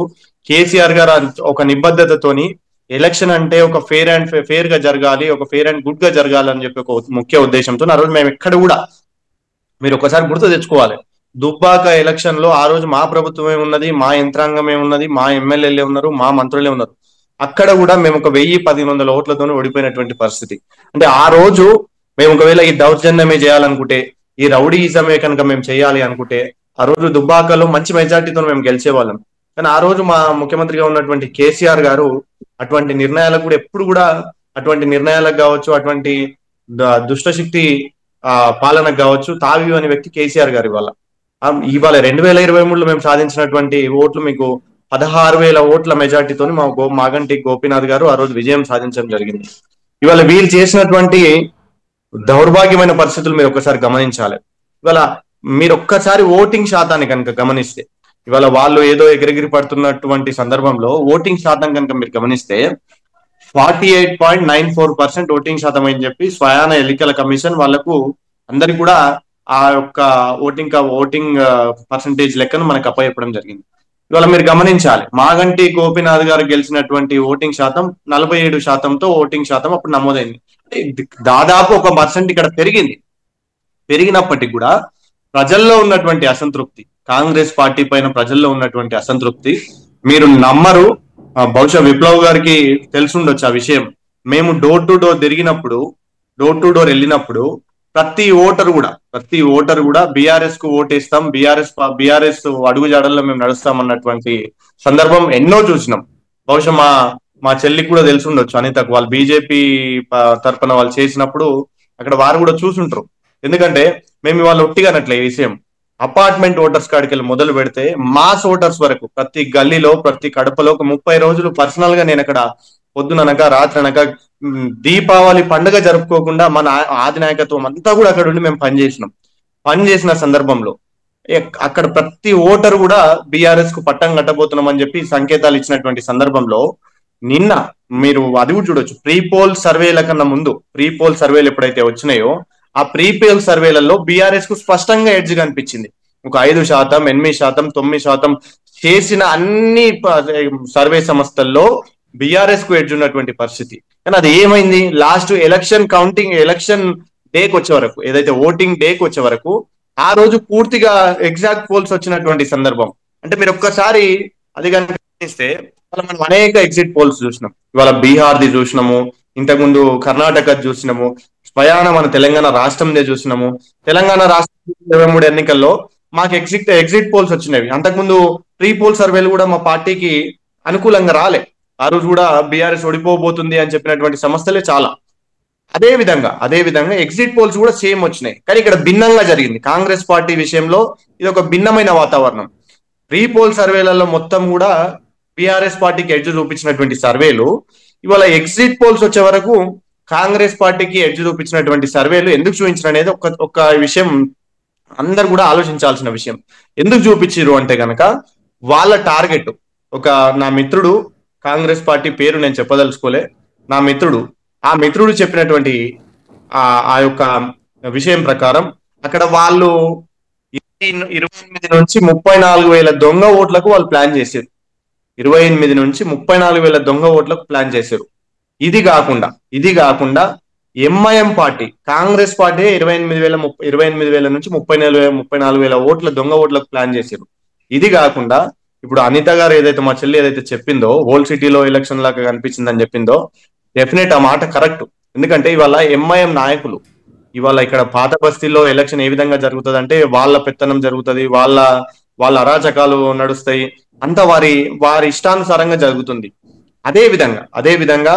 కేసీఆర్ గారు ఒక నిబద్ధతతోని ఎలక్షన్ అంటే ఒక ఫేర్ గా జరగాలి, ఒక ఫేర్ అండ్ గుడ్ గా జరగాలి అని చెప్పి ఒక ముఖ్య ఉద్దేశంతో ఆ రోజు మేము ఎక్కడ కూడా, మీరు ఒకసారి గుర్తు తెచ్చుకోవాలి, దుబ్బాక ఎలక్షన్ లో ఆ రోజు మా ప్రభుత్వమే ఉన్నది, మా యంత్రాంగమే ఉన్నది, మా ఎమ్మెల్యేలే ఉన్నారు, మా మంత్రులే ఉన్నారు. అక్కడ కూడా మేము ఒక 1000-1100 ఓట్లతోనే ఓడిపోయినటువంటి పరిస్థితి. అంటే ఆ రోజు మేము ఒకవేళ ఈ దౌర్జన్యమే చేయాలనుకుంటే, ఈ రౌడీయిజమే కనుక మేము చేయాలి అనుకుంటే, ఆ రోజు దుబ్బాకలో మంచి మెజార్టీతో మేము గెలిచేవాళ్ళం. కానీ ఆ రోజు మా ముఖ్యమంత్రిగా ఉన్నటువంటి కేసీఆర్ గారు అటువంటి నిర్ణయాలకు కూడా ఎప్పుడు కూడా, అటువంటి నిర్ణయాలకు కావచ్చు, అటువంటి దుష్టశక్తి పాలనకు కావచ్చు తావి అనే వ్యక్తి కేసీఆర్ గారు. ఇవాళ 2023లో మేము సాధించినటువంటి ఓట్లు మీకు 16,000 ఓట్ల మెజార్టీతో మాగంటి గోపీనాథ్ గారు ఆ రోజు విజయం సాధించడం జరిగింది. ఇవాళ వీళ్ళు చేసినటువంటి దౌర్భాగ్యమైన పరిస్థితులు మీరు ఒక్కసారి గమనించాలి. ఇవాళ మీరు ఒక్కసారి ఓటింగ్ శాతాన్ని కనుక గమనిస్తే, ఇవాళ వాళ్ళు ఏదో ఎగిరెగిరి పడుతున్నటువంటి సందర్భంలో ఓటింగ్ శాతం కనుక మీరు గమనిస్తే 48.94% ఓటింగ్ శాతం అని చెప్పి స్వయాన ఎన్నికల కమిషన్ వాళ్లకు అందరికి కూడా ఆ యొక్క ఓటింగ్ పర్సంటేజ్ లెక్కను మనకు అప్పచెప్పడం జరిగింది. ఇవాళ మీరు గమనించాలి, మాగంటి గోపీనాథ్ గారు గెలిచినటువంటి ఓటింగ్ శాతం 47%తో ఓటింగ్ శాతం అప్పుడు నమోదైంది. దాదాపు 1% ఇక్కడ పెరిగినప్పటికీ కూడా ప్రజల్లో ఉన్నటువంటి అసంతృప్తి, కాంగ్రెస్ పార్టీ పైన ప్రజల్లో ఉన్నటువంటి అసంతృప్తి మీరు నమ్మరు. బహుశా విప్లవ్ గారికి తెలుసుండొచ్చు ఆ విషయం. మేము డోర్ టు డోర్ వెళ్ళినప్పుడు ప్రతి ఓటర్ కూడా బీఆర్ఎస్ కు ఓటేస్తాం, బీఆర్ఎస్ అడుగుజాడల్లో మేము నడుస్తాం అన్నటువంటి సందర్భం ఎన్నో చూసినాం. బహుశా మా చెల్లికి కూడా తెలుసుండొచ్చు, అనితకు. వాళ్ళు బీజేపీ తరఫున వాళ్ళు చేసినప్పుడు అక్కడ వారు కూడా చూసుంటారు. ఎందుకంటే మేము ఇవాళ ఒట్టిగానట్లే ఈ విషయం. అపార్ట్మెంట్ ఓటర్స్ కాడికి వెళ్ళి మొదలు పెడితే మాస్ ఓటర్స్ వరకు ప్రతి గల్లీలో, ప్రతి కడపలో ఒక 30 రోజులు పర్సనల్ గా నేను అక్కడ పొద్దుననక రాత్రనక దీపావళి పండుగ జరుపుకోకుండా మన ఆది నాయకత్వం అంతా కూడా అక్కడ ఉండి మేము పనిచేసిన సందర్భంలో అక్కడ ప్రతి ఓటర్ కూడా బీఆర్ఎస్ కు పట్టం కట్టబోతున్నాం అని చెప్పి సంకేతాలు ఇచ్చినటువంటి సందర్భంలో నిన్న మీరు అది కూడా చూడొచ్చు. ప్రీపోల్ సర్వేల కన్నా ముందు ప్రీపోల్ సర్వేలు ఎప్పుడైతే వచ్చినాయో ఆ ప్రీపోల్ సర్వేలలో బీఆర్ఎస్ కు స్పష్టంగా ఎడ్జ్ కనిపించింది. ఒక 5%, 8%, 9% చేసిన అన్ని సర్వే సంస్థల్లో బీఆర్ఎస్ కు ఎడ్జ్ ఉన్నటువంటి పరిస్థితి. కానీ అది ఏమైంది, లాస్ట్ ఎలక్షన్ డేకి వచ్చే వరకు, ఏదైతే ఓటింగ్ డేకి వచ్చే వరకు ఆ రోజు పూర్తిగా ఎగ్జాక్ట్ పోల్స్ వచ్చినటువంటి సందర్భం. అంటే మీరు ఒక్కసారి అది కనుక గమనిస్తే మనం అనేక ఎగ్జిట్ పోల్స్ చూసినాం. ఇవాళ బీహార్ది చూసినాము, ఇంతకుముందు కర్ణాటక చూసినాము, స్వయాన మన తెలంగాణ రాష్ట్రందే చూసినాము. తెలంగాణ రాష్ట్రం 23 ఎన్నికల్లో మాకు ఎగ్జిట్ పోల్స్ వచ్చినవి. అంతకుముందు ప్రీ పోల్ సర్వేలు కూడా మా పార్టీకి అనుకూలంగా రాలే. ఆ రోజు కూడా బీఆర్ఎస్ ఓడిపోబోతుంది అని చెప్పినటువంటి సంస్థలే చాలా. అదే విధంగా ఎగ్జిట్ పోల్స్ కూడా సేమ్ వచ్చినాయి. కానీ ఇక్కడ భిన్నంగా జరిగింది. కాంగ్రెస్ పార్టీ విషయంలో ఇది ఒక భిన్నమైన వాతావరణం. ప్రీ పోల్ సర్వేలలో మొత్తం కూడా బీఆర్ఎస్ పార్టీకి ఎడ్జ్ చూపించినటువంటి సర్వేలు ఇవాళ ఎగ్జిట్ పోల్స్ వచ్చే వరకు కాంగ్రెస్ పార్టీకి ఎడ్జ్ చూపించినటువంటి సర్వేలు ఎందుకు చూపించిన అనేది ఒక విషయం అందరు కూడా ఆలోచించాల్సిన విషయం. ఎందుకు చూపించారు అంటే గనక వాళ్ళ టార్గెట్, నా మిత్రుడు, కాంగ్రెస్ పార్టీ పేరు నేను చెప్పదలుచుకోలే, ఆ మిత్రుడు చెప్పినటువంటి ఆ యొక్క విషయం ప్రకారం అక్కడ వాళ్ళు 28 నుంచి 34,000 దొంగ ఓట్లకు వాళ్ళు ప్లాన్ చేశారు. 28 నుంచి 34,000 దొంగ ఓట్లకు ప్లాన్ చేశారు. ఇది కాకుండా ఎంఐఎం పార్టీ, కాంగ్రెస్ పార్టీ 28,000 నుంచి 34,000 ఓట్ల దొంగ ఓట్లకు ప్లాన్ చేశారు. ఇది కాకుండా ఇప్పుడు అనిత గారు ఏదైతే, మా చెల్లి ఏదైతే చెప్పిందో హోల్ సిటీలో ఎలక్షన్ లాగా కనిపించిందని చెప్పిందో, డెఫినెట్ ఆ మాట కరెక్ట్. ఎందుకంటే ఇవాళ ఎంఐఎం నాయకులు ఇవాళ ఇక్కడ పాత బస్తీల్లో ఎలక్షన్ ఏ విధంగా జరుగుతుంది అంటే వాళ్ళ పెత్తనం జరుగుతుంది, వాళ్ళ అరాచకాలు నడుస్తాయి, అంతా వారి ఇష్టానుసారంగా జరుగుతుంది. అదే విధంగా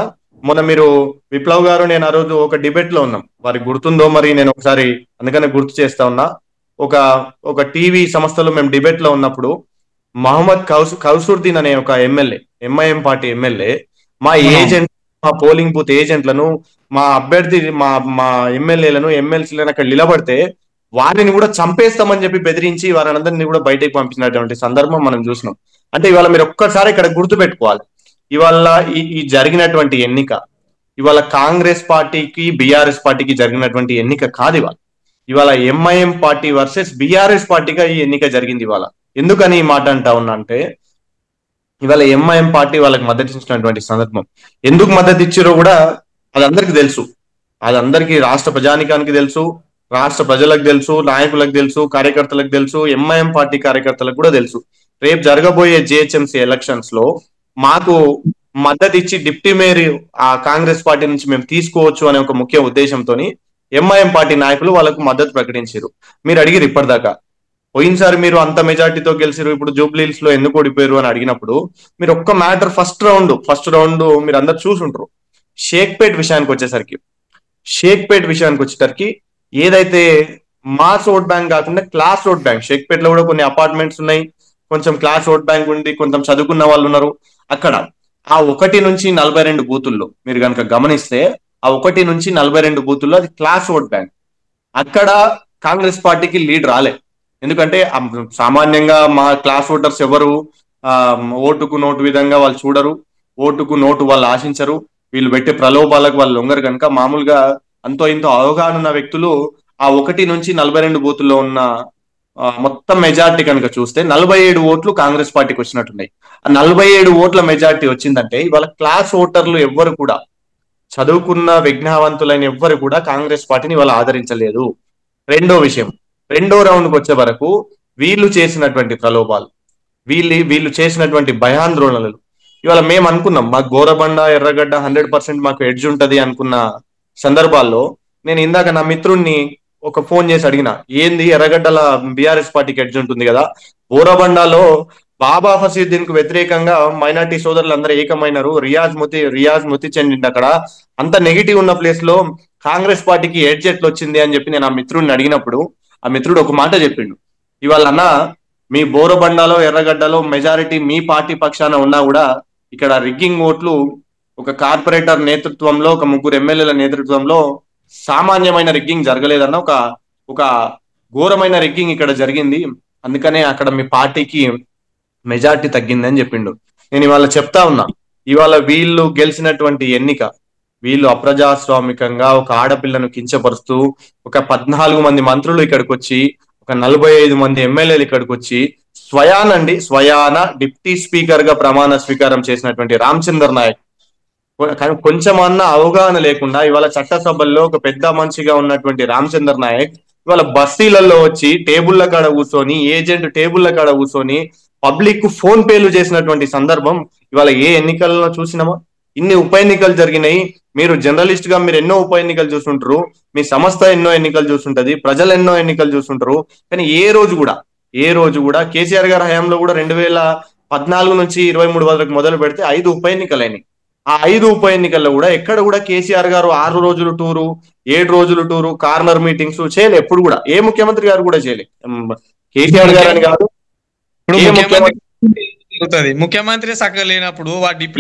మొన్న మీరు విప్లవ్ గారు నేను ఆ రోజు ఒక డిబేట్ లో ఉన్నాం, వారికి గుర్తుందో మరి, నేను ఒకసారి అందుకనే గుర్తు చేస్తా ఉన్నా. ఒక టీవీ సంస్థలో మేము డిబేట్ లో ఉన్నప్పుడు మహమ్మద్ కౌసుర్దీన్ అనే ఒక ఎమ్మెల్యే, ఎంఐఎం పార్టీ ఎమ్మెల్యే, మా ఏజెంట్, మా పోలింగ్ బూత్ ఏజెంట్లను, మా అభ్యర్థి, మా ఎమ్మెల్యేలను, ఎమ్మెల్సీలను అక్కడ నిలబడితే వారిని కూడా చంపేస్తామని చెప్పి బెదిరించి వారందరినీ కూడా బయటకు పంపించినటువంటి సందర్భం మనం చూసినాం. అంటే ఇవాళ మీరు ఒక్కసారి ఇక్కడ గుర్తు పెట్టుకోవాలి, ఇవాళ ఈ జరిగినటువంటి ఎన్నిక ఇవాళ కాంగ్రెస్ పార్టీకి బీఆర్ఎస్ పార్టీకి జరిగినటువంటి ఎన్నిక కాదు. ఇవాళ ఎంఐఎం పార్టీ వర్సెస్ బీఆర్ఎస్ పార్టీగా ఈ ఎన్నిక జరిగింది. ఇవాళ ఎందుకని ఈ మాట అంటా ఉన్నా అంటే, ఇవాళ ఎంఐఎం పార్టీ వాళ్ళకి మద్దతు ఇచ్చినటువంటి సందర్భం, ఎందుకు మద్దతు ఇచ్చారో కూడా అది అందరికి తెలుసు. అది అందరికీ, రాష్ట్ర ప్రజానికానికి తెలుసు, రాష్ట్ర ప్రజలకు తెలుసు, నాయకులకు తెలుసు, కార్యకర్తలకు తెలుసు, ఎంఐఎం పార్టీ కార్యకర్తలకు కూడా తెలుసు. రేపు జరగబోయే జిహెచ్ఎంసీ ఎలక్షన్స్ లో మాకు మద్దతు ఇచ్చి డిప్టీ మేయర్ ఆ కాంగ్రెస్ పార్టీ నుంచి మేము తీసుకోవచ్చు అనే ఒక ముఖ్య ఉద్దేశంతో ఎంఐఎం పార్టీ నాయకులు వాళ్ళకు మద్దతు ప్రకటించారు. మీరు అడిగిరు ఇప్పటిదాకా, పోయినసారి మీరు అంత మెజార్టీతో గెలిచారు, ఇప్పుడు జూబ్లీహిల్స్ లో ఎందుకు ఓడిపోయారు అని అడిగినప్పుడు మీరు ఒక్క మ్యాటర్, ఫస్ట్ రౌండ్ మీరు అందరు చూసుంటారు. షేక్పేట్ విషయానికి వచ్చేసరికి ఏదైతే మాస్ ఓట్ బ్యాంక్ కాకుండా క్లాస్ ఓట్ బ్యాంక్, షేక్పేట్ లో కూడా కొన్ని అపార్ట్మెంట్స్ ఉన్నాయి, కొంచెం క్లాస్ ఓట్ బ్యాంక్ ఉంది, కొంచెం చదువుకున్న వాళ్ళు ఉన్నారు అక్కడ. ఆ 1 నుంచి 42 బూతుల్లో మీరు కనుక గమనిస్తే, ఆ 1 నుంచి 42 బూతుల్లో అది క్లాస్ ఓట్ బ్యాంక్. అక్కడ కాంగ్రెస్ పార్టీకి లీడ్ రాలే. ఎందుకంటే సామాన్యంగా మా క్లాస్ ఓటర్స్ ఎవరు ఓటుకు నోటు విధంగా వాళ్ళు చూడరు, ఓటుకు నోటు వాళ్ళు ఆశించరు, వీళ్ళు పెట్టే ప్రలోభాలకు వాళ్ళు లొంగరు. కనుక మామూలుగా అంతో ఇంతో అవగాహన ఉన్న వ్యక్తులు ఆ 1 నుంచి 42 బూతుల్లో ఉన్న మొత్తం మెజార్టీ కనుక చూస్తే 47 ఓట్లు కాంగ్రెస్ పార్టీకి వచ్చినట్టున్నాయి. ఆ 47 ఓట్ల మెజార్టీ వచ్చిందంటే ఇవాళ క్లాస్ ఓటర్లు ఎవ్వరు కూడా, చదువుకున్న విజ్ఞావంతులైన ఎవ్వరు కూడా కాంగ్రెస్ పార్టీని ఇవాళ ఆదరించలేదు. రెండో విషయం, రెండో రౌండ్కి వచ్చే వరకు వీళ్ళు చేసినటువంటి ప్రలోభాలు, వీళ్ళు చేసినటువంటి భయాందోళనలు, ఇవాళ మేము అనుకున్నాం మాకు గోరబండ ఎర్రగడ్డ 100% మాకు ఎడ్జ్ ఉంటది అనుకున్న సందర్భాల్లో, నేను ఇందాక నా మిత్రుణ్ణి ఒక ఫోన్ చేసి అడిగిన, ఏంది ఎర్రగడ్డల బీఆర్ఎస్ పార్టీకి ఎడ్జ్ ఉంటుంది కదా, బోరబండాలో బాబా ఫసీద్దీన్ కు వ్యతిరేకంగా మైనార్టీ సోదరులు అందరూ ఏకమైనారు, రియాజ్ మృతి చెందింది అక్కడ, అంత నెగిటివ్ ఉన్న ప్లేస్ లో కాంగ్రెస్ పార్టీకి ఎడ్జ్ ఎట్లా వచ్చింది అని చెప్పి నేను ఆ మిత్రుడిని అడిగినప్పుడు ఆ మిత్రుడు ఒక మాట చెప్పిండు, ఇవాళ అన్న మీ బోరబండాలో ఎర్రగడ్డలో మెజారిటీ మీ పార్టీ పక్షాన ఉన్నా కూడా ఇక్కడ రిగ్గింగ్ ఓట్లు ఒక కార్పొరేటర్ నేతృత్వంలో, ఒక 3 ఎమ్మెల్యేల నేతృత్వంలో సామాన్యమైన రిగ్గింగ్ జరగలేదన్న, ఒక ఘోరమైన రిగ్గింగ్ ఇక్కడ జరిగింది, అందుకనే అక్కడ మీ పార్టీకి మెజార్టీ తగ్గిందని చెప్పిండు. నేను ఇవాళ చెప్తా ఉన్నా, ఇవాళ వీళ్ళు గెలిచినటువంటి ఎన్నిక, వీళ్ళు అప్రజాస్వామికంగా ఒక ఆడపిల్లను కించపరుస్తూ ఒక 14 మంది మంత్రులు ఇక్కడికి వచ్చి, ఒక 45 మంది ఎమ్మెల్యేలు ఇక్కడికి వచ్చి స్వయాన డిప్టీ స్పీకర్ గా ప్రమాణ స్వీకారం చేసినటువంటి రామచందర్ నాయక్ కొంచెమన్నా అవగాహన లేకుండా ఇవాళ చట్టసభల్లో ఒక పెద్ద మనిషిగా ఉన్నటువంటి రామచందర్ నాయక్ ఇవాళ బస్తీలలో వచ్చి టేబుల్ల కాడ కూర్చొని, ఏజెంట్ టేబుల్ల కాడ కూర్చొని పబ్లిక్ కు ఫోన్ పేలు చేసినటువంటి సందర్భం ఇవాళ ఏ ఎన్నికల్లో చూసినామా? ఇన్ని ఉప ఎన్నికలు జరిగినాయి, మీరు జర్నలిస్ట్ గా మీరు ఎన్నో ఉప ఎన్నికలు చూస్తుంటారు, మీ సంస్థ ఎన్నో ఎన్నికలు చూస్తుంటది, ప్రజలు ఎన్నో ఎన్నికలు చూస్తుంటారు, కానీ ఏ రోజు కూడా కేసీఆర్ గారి హయాంలో కూడా 2014 నుంచి 23 వరకు మొదలు పెడితే 5 ఉప ఎన్నికలైనాయి. ఆ 5 ఉప ఎన్నికల్లో కూడా ఎక్కడ కూడా కేసీఆర్ గారు 6 రోజులు టూరు, 7 రోజులు టూరు, కార్నర్ మీటింగ్స్ చేయలే. ఎప్పుడు కూడా ఏ ముఖ్యమంత్రి గారు కూడా చేయలే. కేసీఆర్ గారు అని కాదు, ముఖ్యమంత్రి సక్కగా లేనప్పుడు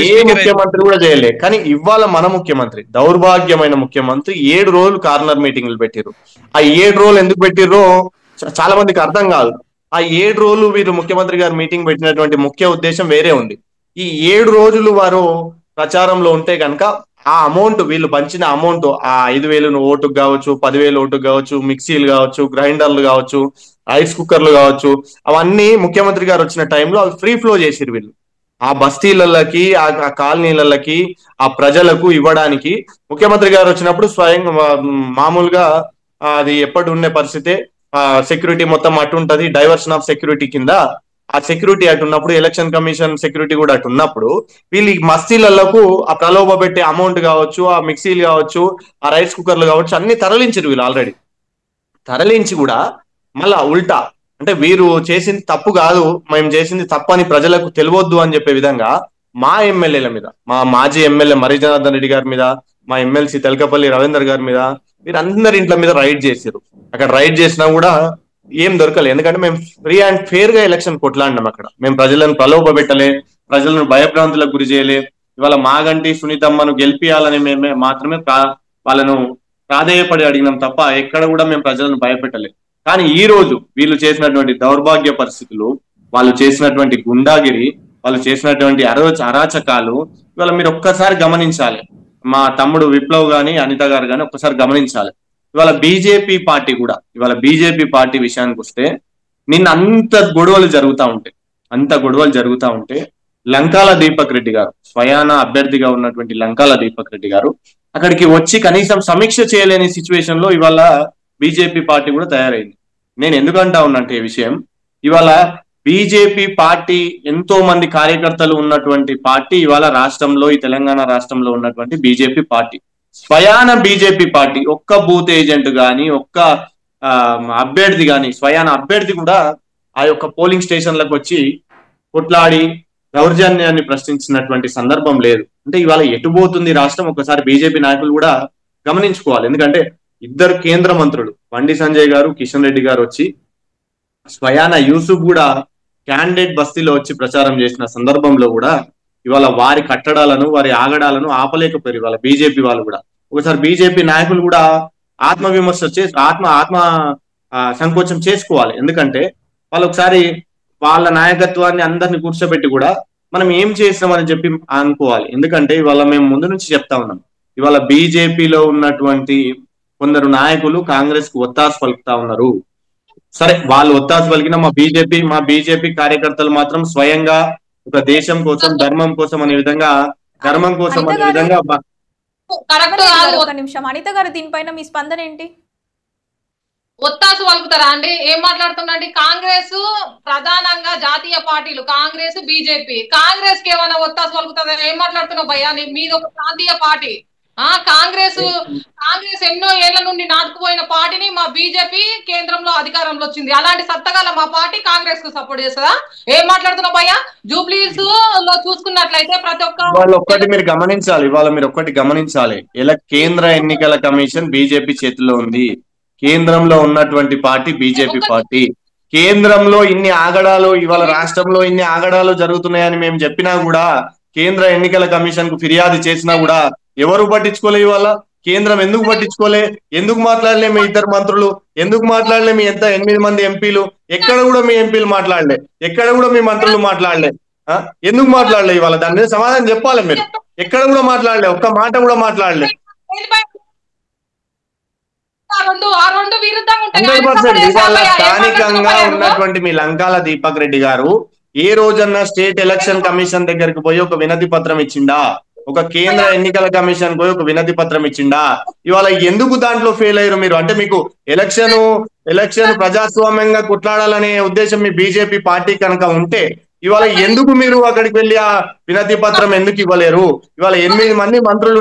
ఏ ముఖ్యమంత్రి కూడా చేయలే. కానీ ఇవాళ మన ముఖ్యమంత్రి, దౌర్భాగ్యమైన ముఖ్యమంత్రి 7 రోజులు కార్నర్ మీటింగ్లు పెట్టిర్రు. ఆ 7 రోజులు ఎందుకు పెట్టిర్రో చాలా మందికి అర్థం కాదు. ఆ 7 రోజులు వీరు ముఖ్యమంత్రి గారు మీటింగ్ పెట్టినటువంటి ముఖ్య ఉద్దేశం వేరే ఉంది. ఈ 7 రోజులు వారు ప్రచారంలో ఉంటే కనుక ఆ అమౌంట్, వీళ్ళు పంచిన అమౌంట్, ఆ 5,000 ఓటుకు కావచ్చు, 10,000 ఓటుకు కావచ్చు, మిక్సీలు కావచ్చు, గ్రైండర్లు కావచ్చు, రైస్ కుక్కర్లు కావచ్చు, అవన్నీ ముఖ్యమంత్రి గారు వచ్చిన టైంలో అవి ఫ్రీ ఫ్లో చేసిరు వీళ్ళు. ఆ బస్తీలకి, ఆ కాలనీలకి, ఆ ప్రజలకు ఇవ్వడానికి ముఖ్యమంత్రి గారు వచ్చినప్పుడు స్వయంగా మామూలుగా అది ఎప్పటి ఉండే పరిస్థితే, సెక్యూరిటీ మొత్తం అటు ఉంటది, డైవర్షన్ ఆఫ్ సెక్యూరిటీ కింద ఆ సెక్యూరిటీ అటు ఉన్నప్పుడు, ఎలక్షన్ కమిషన్ సెక్యూరిటీ కూడా అటు ఉన్నప్పుడు వీళ్ళు మస్తీలకు ఆ ప్రలోభ పెట్టే అమౌంట్ కావచ్చు, ఆ మిక్సీలు కావచ్చు, ఆ రైస్ కుక్కర్లు కావచ్చు అన్ని తరలించారు వీళ్ళు. ఆల్రెడీ తరలించి కూడా మళ్ళా ఉల్టా అంటే వీరు చేసింది తప్పు కాదు, మేము చేసింది తప్పు అని ప్రజలకు తెలియవద్దు అని చెప్పే విధంగా మా ఎమ్మెల్యేల మీద, మా మాజీ ఎమ్మెల్యే మర్రి జనార్దన్ రెడ్డి గారి మీద, మా ఎమ్మెల్సీ తెలకపల్లి రవీందర్ గారి మీద, వీరందరి ఇంట్ల మీద రైడ్ చేశారు. అక్కడ రైడ్ చేసినా కూడా ఏం దొరకలేదు. ఎందుకంటే మేము ఫ్రీ అండ్ ఫేర్ గా ఎలక్షన్ కొట్లాడినాం. అక్కడ మేము ప్రజలను ప్రలోభపెట్టలే, ప్రజలను భయభ్రాంతులకు గురి చేయలే. ఇవాళ మాగంటి సునీతమ్మను గెలిపియాలని మేమే మాత్రమే వాళ్ళను ప్రాధేయపడి అడిగినాం తప్ప ఎక్కడ కూడా మేము ప్రజలను భయపెట్టలేదు. కానీ ఈ రోజు వీళ్ళు చేసినటువంటి దౌర్భాగ్య పరిస్థితులు, వాళ్ళు చేసినటువంటి గుండాగిరి, వాళ్ళు చేసినటువంటి అరాచకాలు ఇవాళ మీరు ఒక్కసారి గమనించాలి. మా తమ్ముడు విప్లవ్ గాని అనిత గారు గాని ఒక్కసారి గమనించాలి. ఇవాళ బీజేపీ పార్టీ కూడా, ఇవాళ బీజేపీ పార్టీ విషయానికి వస్తే నిన్న అంత గొడవలు జరుగుతా ఉంటే లంకాల దీపక్ రెడ్డి గారు, స్వయాన అభ్యర్థిగా ఉన్నటువంటి లంకాల దీపక్ రెడ్డి గారు అక్కడికి వచ్చి కనీసం సమీక్ష చేయలేని సిచ్యువేషన్ లో ఇవాళ బీజేపీ పార్టీ కూడా తయారైంది. నేను ఎందుకంటా ఉన్నట్టు ఈ విషయం, ఇవాళ బీజేపీ పార్టీ ఎంతో మంది కార్యకర్తలు ఉన్నటువంటి పార్టీ ఇవాళ రాష్ట్రంలో, ఈ తెలంగాణ రాష్ట్రంలో ఉన్నటువంటి బీజేపీ పార్టీ, స్వయాన బీజేపీ పార్టీ ఒక్క బూత్ ఏజెంట్ గాని, ఒక్క అభ్యర్థి గాని, స్వయాన అభ్యర్థి కూడా ఆ యొక్క పోలింగ్ స్టేషన్లకు వచ్చి కొట్లాడి దౌర్జన్యాన్ని ప్రశ్నించినటువంటి సందర్భం లేదు. అంటే ఇవాళ ఎటుపోతుంది రాష్ట్రం ఒకసారి బీజేపీ నాయకులు కూడా గమనించుకోవాలి. ఎందుకంటే ఇద్దరు కేంద్ర మంత్రులు బండి సంజయ్ గారు, కిషన్ రెడ్డి గారు వచ్చి స్వయాన యూసుఫ్ కూడా క్యాండిడేట్ బస్తీలో వచ్చి ప్రచారం చేసిన సందర్భంలో కూడా ఇవాళ వారి కట్టడాలను, వారి ఆగడాలను ఆపలేకపోయారు ఇవాళ బీజేపీ వాళ్ళు కూడా. ఒకసారి బీజేపీ నాయకులు కూడా ఆత్మవిమర్శ చేసి ఆత్మ సంకోచం చేసుకోవాలి. ఎందుకంటే వాళ్ళు ఒకసారి వాళ్ళ నాయకత్వాన్ని అందరిని కూర్చోబెట్టి కూడా మనం ఏం చేసినామని చెప్పి అనుకోవాలి. ఎందుకంటే ఇవాళ మేము ముందు నుంచి చెప్తా ఉన్నాం, ఇవాళ బీజేపీలో ఉన్నటువంటి కొందరు నాయకులు కాంగ్రెస్ కు ఒత్తాసు పలుకుతా ఉన్నారు. సరే, వాళ్ళు ఒత్తాసు పలికిన మా బీజేపీ కార్యకర్తలు మాత్రం స్వయంగా ఒక దేశం కోసం, ధర్మం కోసం అనే విధంగా ఒక నిమిషం అనిత గారు, దీనిపైన మీ స్పందన ఏంటి? ఒత్తాసు పలుకుతారా అండి? ఏం మాట్లాడుతుండండి? కాంగ్రెస్ ప్రధానంగా జాతీయ పార్టీలు, కాంగ్రెస్ బీజేపీ, కాంగ్రెస్ కి ఏమైనా ఒత్తాసు పలుకుతుందా? ఏం మాట్లాడుతున్నావు భయ్యా? మీది ఒక ప్రాంతీయ పార్టీ. కాంగ్రెస్ ఎన్నో ఏళ్ల నుండి నాటుకుపోయిన పార్టీని మా బీజేపీ కేంద్రంలో అధికారంలో వచ్చింది. అలాంటి సత్తగాల మా పార్టీ కాంగ్రెస్ కు సపోర్ట్ చేస్తుందా? ఏం మాట్లాడుతున్నావు భయ్యా? జూబ్లీస్ లో చూసుకున్నట్లయితే ప్రతి ఒక్క మీరు గమనించాలి, ఇలా కేంద్ర ఎన్నికల కమిషన్ బీజేపీ చేతిలో ఉంది. కేంద్రంలో ఉన్నటువంటి పార్టీ బీజేపీ పార్టీ. కేంద్రంలో ఇన్ని ఆగడాలు, ఇవాళ రాష్ట్రంలో ఇన్ని ఆగడాలు జరుగుతున్నాయని మేము చెప్పినా కూడా, కేంద్ర ఎన్నికల కమిషన్ కు ఫిర్యాదు చేసినా కూడా ఎవరు పట్టించుకోలే. ఇవాళ కేంద్రం ఎందుకు పట్టించుకోలే? ఎందుకు మాట్లాడలే మీ ఇద్దరు మంత్రులు? ఎందుకు మాట్లాడలే మీ 8 మంది ఎంపీలు? ఎక్కడ కూడా మీ ఎంపీలు మాట్లాడలే, ఎక్కడ కూడా మీ మంత్రులు మాట్లాడలే. ఎందుకు మాట్లాడలే? ఇవాళ దాని మీద సమాధానం చెప్పాలి మీరు. ఎక్కడ కూడా మాట్లాడలే, ఒక్క మాట కూడా మాట్లాడలే. 100% ఇవాళ స్థానికంగా ఉన్నటువంటి మీ లంకాల దీపక్ రెడ్డి గారు ఏ రోజన్నా స్టేట్ ఎలక్షన్ కమిషన్ దగ్గరికి పోయి ఒక వినతి పత్రం ఇచ్చిండా? ఒక కేంద్ర ఎన్నికల కమిషన్ పోయి ఒక వినతి పత్రం ఇచ్చిండా? ఇవాళ ఎందుకు దాంట్లో ఫెయిల్ అయ్యారు మీరు? అంటే మీకు ఎలక్షన్ ప్రజాస్వామ్యంగా కొట్లాడాలనే ఉద్దేశం మీ బీజేపీ పార్టీ కనుక ఉంటే ఇవాళ ఎందుకు మీరు అక్కడికి వెళ్ళి ఆ వినతి పత్రం ఎందుకు ఇవ్వలేరు? ఇవాళ 8 మంది మంత్రులు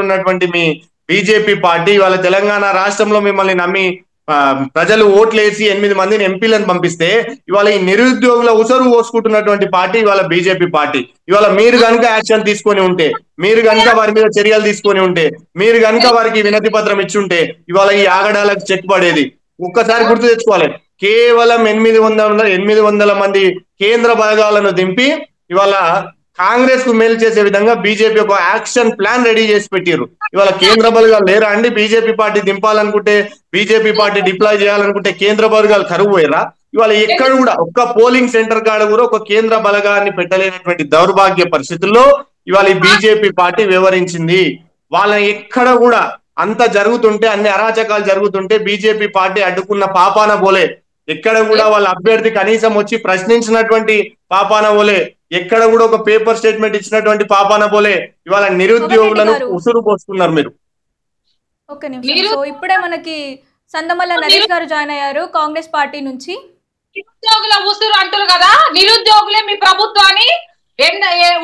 ఉన్నటువంటి మీ బీజేపీ పార్టీ ఇవాళ తెలంగాణ రాష్ట్రంలో మిమ్మల్ని నమ్మి ప్రజలు ఓట్లేసి 8 మందిని ఎంపీలను పంపిస్తే ఇవాళ ఈ నిరుద్యోగుల ఉసరు పోసుకుంటున్నటువంటి పార్టీ ఇవాళ బీజేపీ పార్టీ. ఇవాళ మీరు కనుక యాక్షన్ తీసుకొని ఉంటే, మీరు కనుక వారి మీద చర్యలు తీసుకొని ఉంటే, మీరు కనుక వారికి వినతి పత్రం ఇచ్చుంటే ఇవాళ ఈ ఆగడాలకు చెక్ పడేది. ఒక్కసారి గుర్తు తెచ్చుకోవాలి, కేవలం 800 మంది కేంద్ర బలగాలను దింపి ఇవాళ కాంగ్రెస్ కు మేలు చేసే విధంగా బీజేపీ ఒక యాక్షన్ ప్లాన్ రెడీ చేసి పెట్టారు. ఇవాళ కేంద్ర బలగాలు లేరా అండి? బీజేపీ పార్టీ దింపాలనుకుంటే, బీజేపీ పార్టీ డిప్లాయ్ చేయాలనుకుంటే కేంద్ర బలగాలు కరువు పోయారా? ఇవాళ ఎక్కడ కూడా ఒక్క పోలింగ్ సెంటర్ కాడ కూడా ఒక కేంద్ర బలగాన్ని పెట్టలేనటువంటి దౌర్భాగ్య పరిస్థితుల్లో ఇవాళ ఈ బీజేపీ పార్టీ వివరించింది. వాళ్ళని ఎక్కడ కూడా అంత జరుగుతుంటే, అన్ని అరాచకాలు జరుగుతుంటే బీజేపీ పార్టీ అడ్డుకున్న పాపాన పోలే. ఎక్కడ కూడా వాళ్ళ అభ్యర్థి కనీసం వచ్చి ప్రశ్నించినటువంటి పాపాన పోలే. ఎక్కడ కూడా ఒక పేపర్ స్టేట్మెంట్ ఇచ్చినటువంటి పాపాన పోలే. ఇవాళ నిరుద్యోగులను ఉసురు పోస్తున్నారు మీరు. ఓకే నిమిషం. సో ఇప్పుడే మనకి సందమల్ల నరేష్ గారు జాయిన్ అయ్యారు కాంగ్రెస్ పార్టీ నుంచి. నిరుద్యోగుల ఉసురు అంటారు కదా, నిరుద్యోగులే మీ ప్రభుత్వాన్ని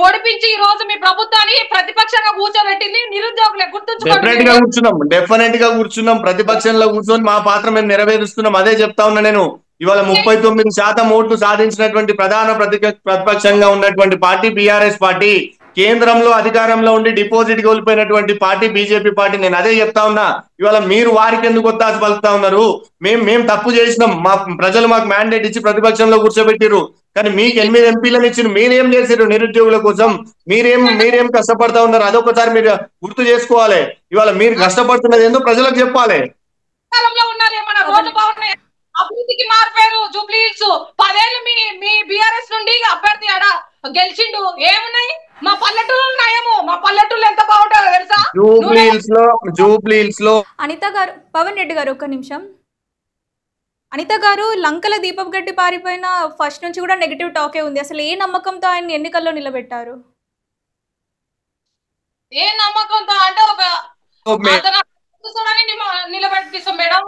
ఓడిపించి ఈ రోజు మీ ప్రభుత్వాన్ని ప్రతిపక్షంగా కూర్చోబెట్టింది నిరుద్యోగులే, డెఫినెట్ గా గుర్తుంచుకోండి. డెఫినెట్ గా కూర్చున్నాం, ప్రతిపక్షంలో కూర్చొని మా పాత్ర మేము నెరవేరుస్తున్నాం. అదే చెప్తా ఉన్నా నేను. ఇవాళ 39% ఓట్లు సాధించినటువంటి ప్రధాన ప్రతిపక్షంగా ఉన్నటువంటి పార్టీ బీఆర్ఎస్ పార్టీ, కేంద్రంలో అధికారంలో ఉండి డిపాజిట్ కోల్పోయినటువంటి పార్టీ బీజేపీ పార్టీ. నేను అదే చెప్తా ఉన్నా. ఇవాళ మీరు వారికి ఎందుకు ఒత్తాసు పలుకుతా ఉన్నారు? మేము తప్పు చేసినాం, మా ప్రజలు మాకు మ్యాండేట్ ఇచ్చి ప్రతిపక్షంలో కూర్చోబెట్టిరు, కానీ మీకు 8 ఎంపీలను ఇచ్చిన మీరేం చేశారు? నిరుద్యోగుల కోసం మీరేం కష్టపడతా ఉన్నారు? అదొకసారి మీరు గుర్తు చేసుకోవాలి. ఇవాళ మీరు కష్టపడుతున్నది ఏందో ప్రజలకు చెప్పాలి. అభివృద్ధికి మారిపోయారు జూబ్లీ హిల్స్. 10 ఏళ్ళు మీ బీఆర్ఎస్ నుండి అభ్యర్థి ఆడ గెలిచిండు. ఏమున్నాయి మా పల్లెటూరు? నయము మా పల్లెటూరు ఎంత బాగుంటుందో తెలుసా? జూబ్లీ హిల్స్ లో అనిత గారు, పవన్ రెడ్డి గారు ఒక్క నిమిషం. అనిత గారు, లంకల దీపక్ గడ్డి పారిపోయిన ఫస్ట్ నుంచి కూడా నెగిటివ్ టాకే ఉంది. అసలు ఏ నమ్మకంతో ఆయన ఎన్నికల్లో నిలబెట్టారు? ఏ నమ్మకంతో అంటే ఒక నిలబెట్టిస్తాం మేడం.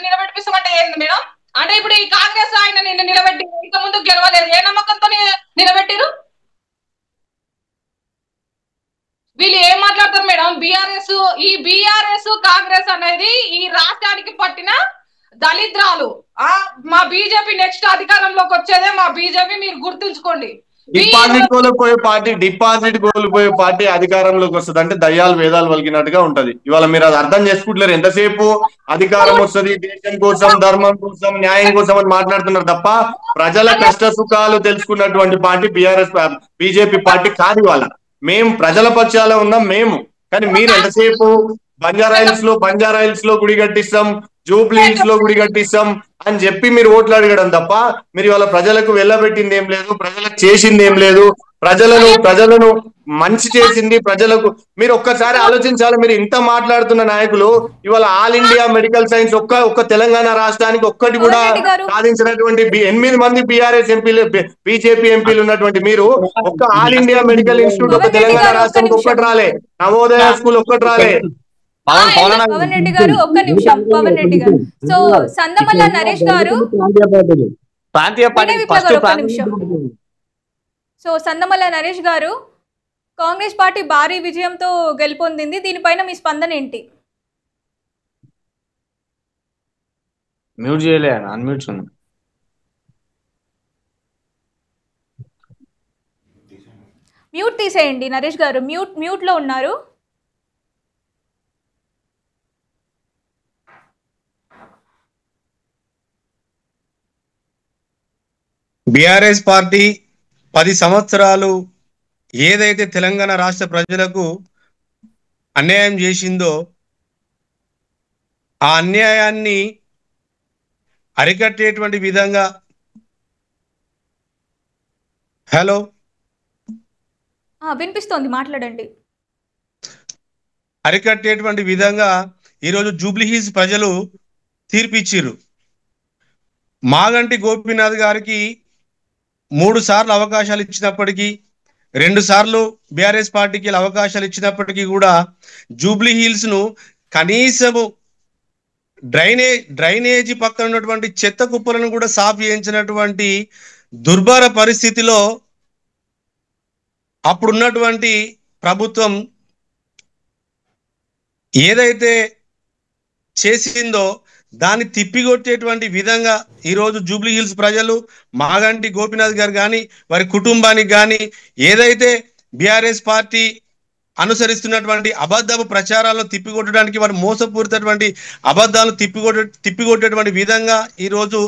నిలబెట్టిస్తాం అంటే ఏంది మేడం? అంటే ఇప్పుడు ఈ కాంగ్రెస్ ఆయన నిన్ను నిలబెట్టి ఇంత ముందు గెలవలేదు, ఏ నమ్మకంతో నిలబెట్టిరు? వీళ్ళు ఏం మాట్లాడతారు మేడం? బీఆర్ఎస్ కాంగ్రెస్ అనేది ఈ రాష్ట్రానికి పట్టిన దళిద్రాలు. మా బీజేపీ నెక్స్ట్ అధికారంలోకి వచ్చేదే మా బీజేపీ, మీరు గుర్తుంచుకోండి. డిపాజిట్ కోల్పోయే పార్టీ అధికారంలోకి వస్తుంది అంటే దయ్యాలు వేదాలు వలిగినట్టుగా ఉంటది. ఇవాళ మీరు అది అర్థం చేసుకుంటున్నారు. ఎంతసేపు అధికారం వస్తుంది, దేశం కోసం, ధర్మం కోసం, న్యాయం కోసం అని మాట్లాడుతున్నారు తప్ప ప్రజల కష్ట సుఖాలు తెలుసుకున్నటువంటి పార్టీ బీజేపీ పార్టీ కాదు. ఇవాళ మేము ప్రజల పక్షాల ఉన్నాం మేము. కానీ మీరు ఎంతసేపు బంజారా హిల్స్ లో గుడి కట్టిస్తాం, జూబ్లీ హిల్స్ లో గుడి కట్టిస్తాం అని చెప్పి మీరు ఓట్లు అడగడం తప్ప మీరు ఇవాళ ప్రజలకు వెళ్ళబెట్టింది ఏం లేదు, ప్రజలకు చేసింది ఏం లేదు, ప్రజలను మంచి చేసింది ప్రజలకు. మీరు ఒక్కసారి ఆలోచించాలి. మీరు ఇంత మాట్లాడుతున్న నాయకులు ఇవాళ ఆల్ ఇండియా మెడికల్ సైన్స్ ఒక్క తెలంగాణ రాష్ట్రానికి ఒక్కటి కూడా సాధించినటువంటి 8 మంది బీఆర్ఎస్ ఎంపీలు, బీజేపీ ఎంపీలు ఉన్నటువంటి మీరు ఒక్క ఆల్ ఇండియా మెడికల్ ఇన్స్టిట్యూట్ ఒక తెలంగాణ రాష్ట్రానికి ఒక్కటి రాలే, నవోదయ స్కూల్ ఒక్కటి రాలే. పవన్ రెడ్డి గారు ఒక్క నిమిషం. పవన్ రెడ్డి గారు, సో సందమల్ల నరేష్ గారు, సో సందమల్ల నరేష్ గారు, కాంగ్రెస్ పార్టీ భారీ విజయంతో గెలుపొందింది, దీనిపైన మీ స్పందన ఏంటి? మ్యూట్ చేయలే, అన్మ్యూట్. మ్యూట్ తీసేయండి నరేష్ గారు, మ్యూట్ లో ఉన్నారు. బీఆర్ఎస్ పార్టీ 10 సంవత్సరాలు ఏదైతే తెలంగాణ రాష్ట్ర ప్రజలకు అన్యాయం చేసిందో ఆ అన్యాయాన్ని అరికట్టేటువంటి విధంగా వినిపిస్తోంది, మాట్లాడండి. అరికట్టేటువంటి విధంగా ఈరోజు జూబ్లీ హిల్స్ ప్రజలు తీర్పిచ్చిర్రు. మాగంటి గోపీనాథ్ గారికి 3 సార్లు అవకాశాలు ఇచ్చినప్పటికీ, 2 సార్లు బీఆర్ఎస్ పార్టీకి అవకాశాలు ఇచ్చినప్పటికీ కూడా జూబ్లీ హిల్స్ ను కనీసము డ్రైనేజీ పక్కన ఉన్నటువంటి చెత్త కుప్పలను కూడా సాఫ్ చేయించినటువంటి దుర్భర పరిస్థితిలో అప్పుడున్నటువంటి ప్రభుత్వం ఏదైతే చేసిందో దాన్ని తిప్పికొట్టేటువంటి విధంగా ఈరోజు జూబ్లీ హిల్స్ ప్రజలు మాగంటి గోపీనాథ్ గారు కానీ వారి కుటుంబానికి కానీ ఏదైతే బీఆర్ఎస్ పార్టీ అనుసరిస్తున్నటువంటి అబద్ధపు ప్రచారాలను తిప్పికొట్టడానికి, వారి మోసపూరితటువంటి అబద్ధాలను తిప్పికొట్టేటువంటి విధంగా ఈరోజు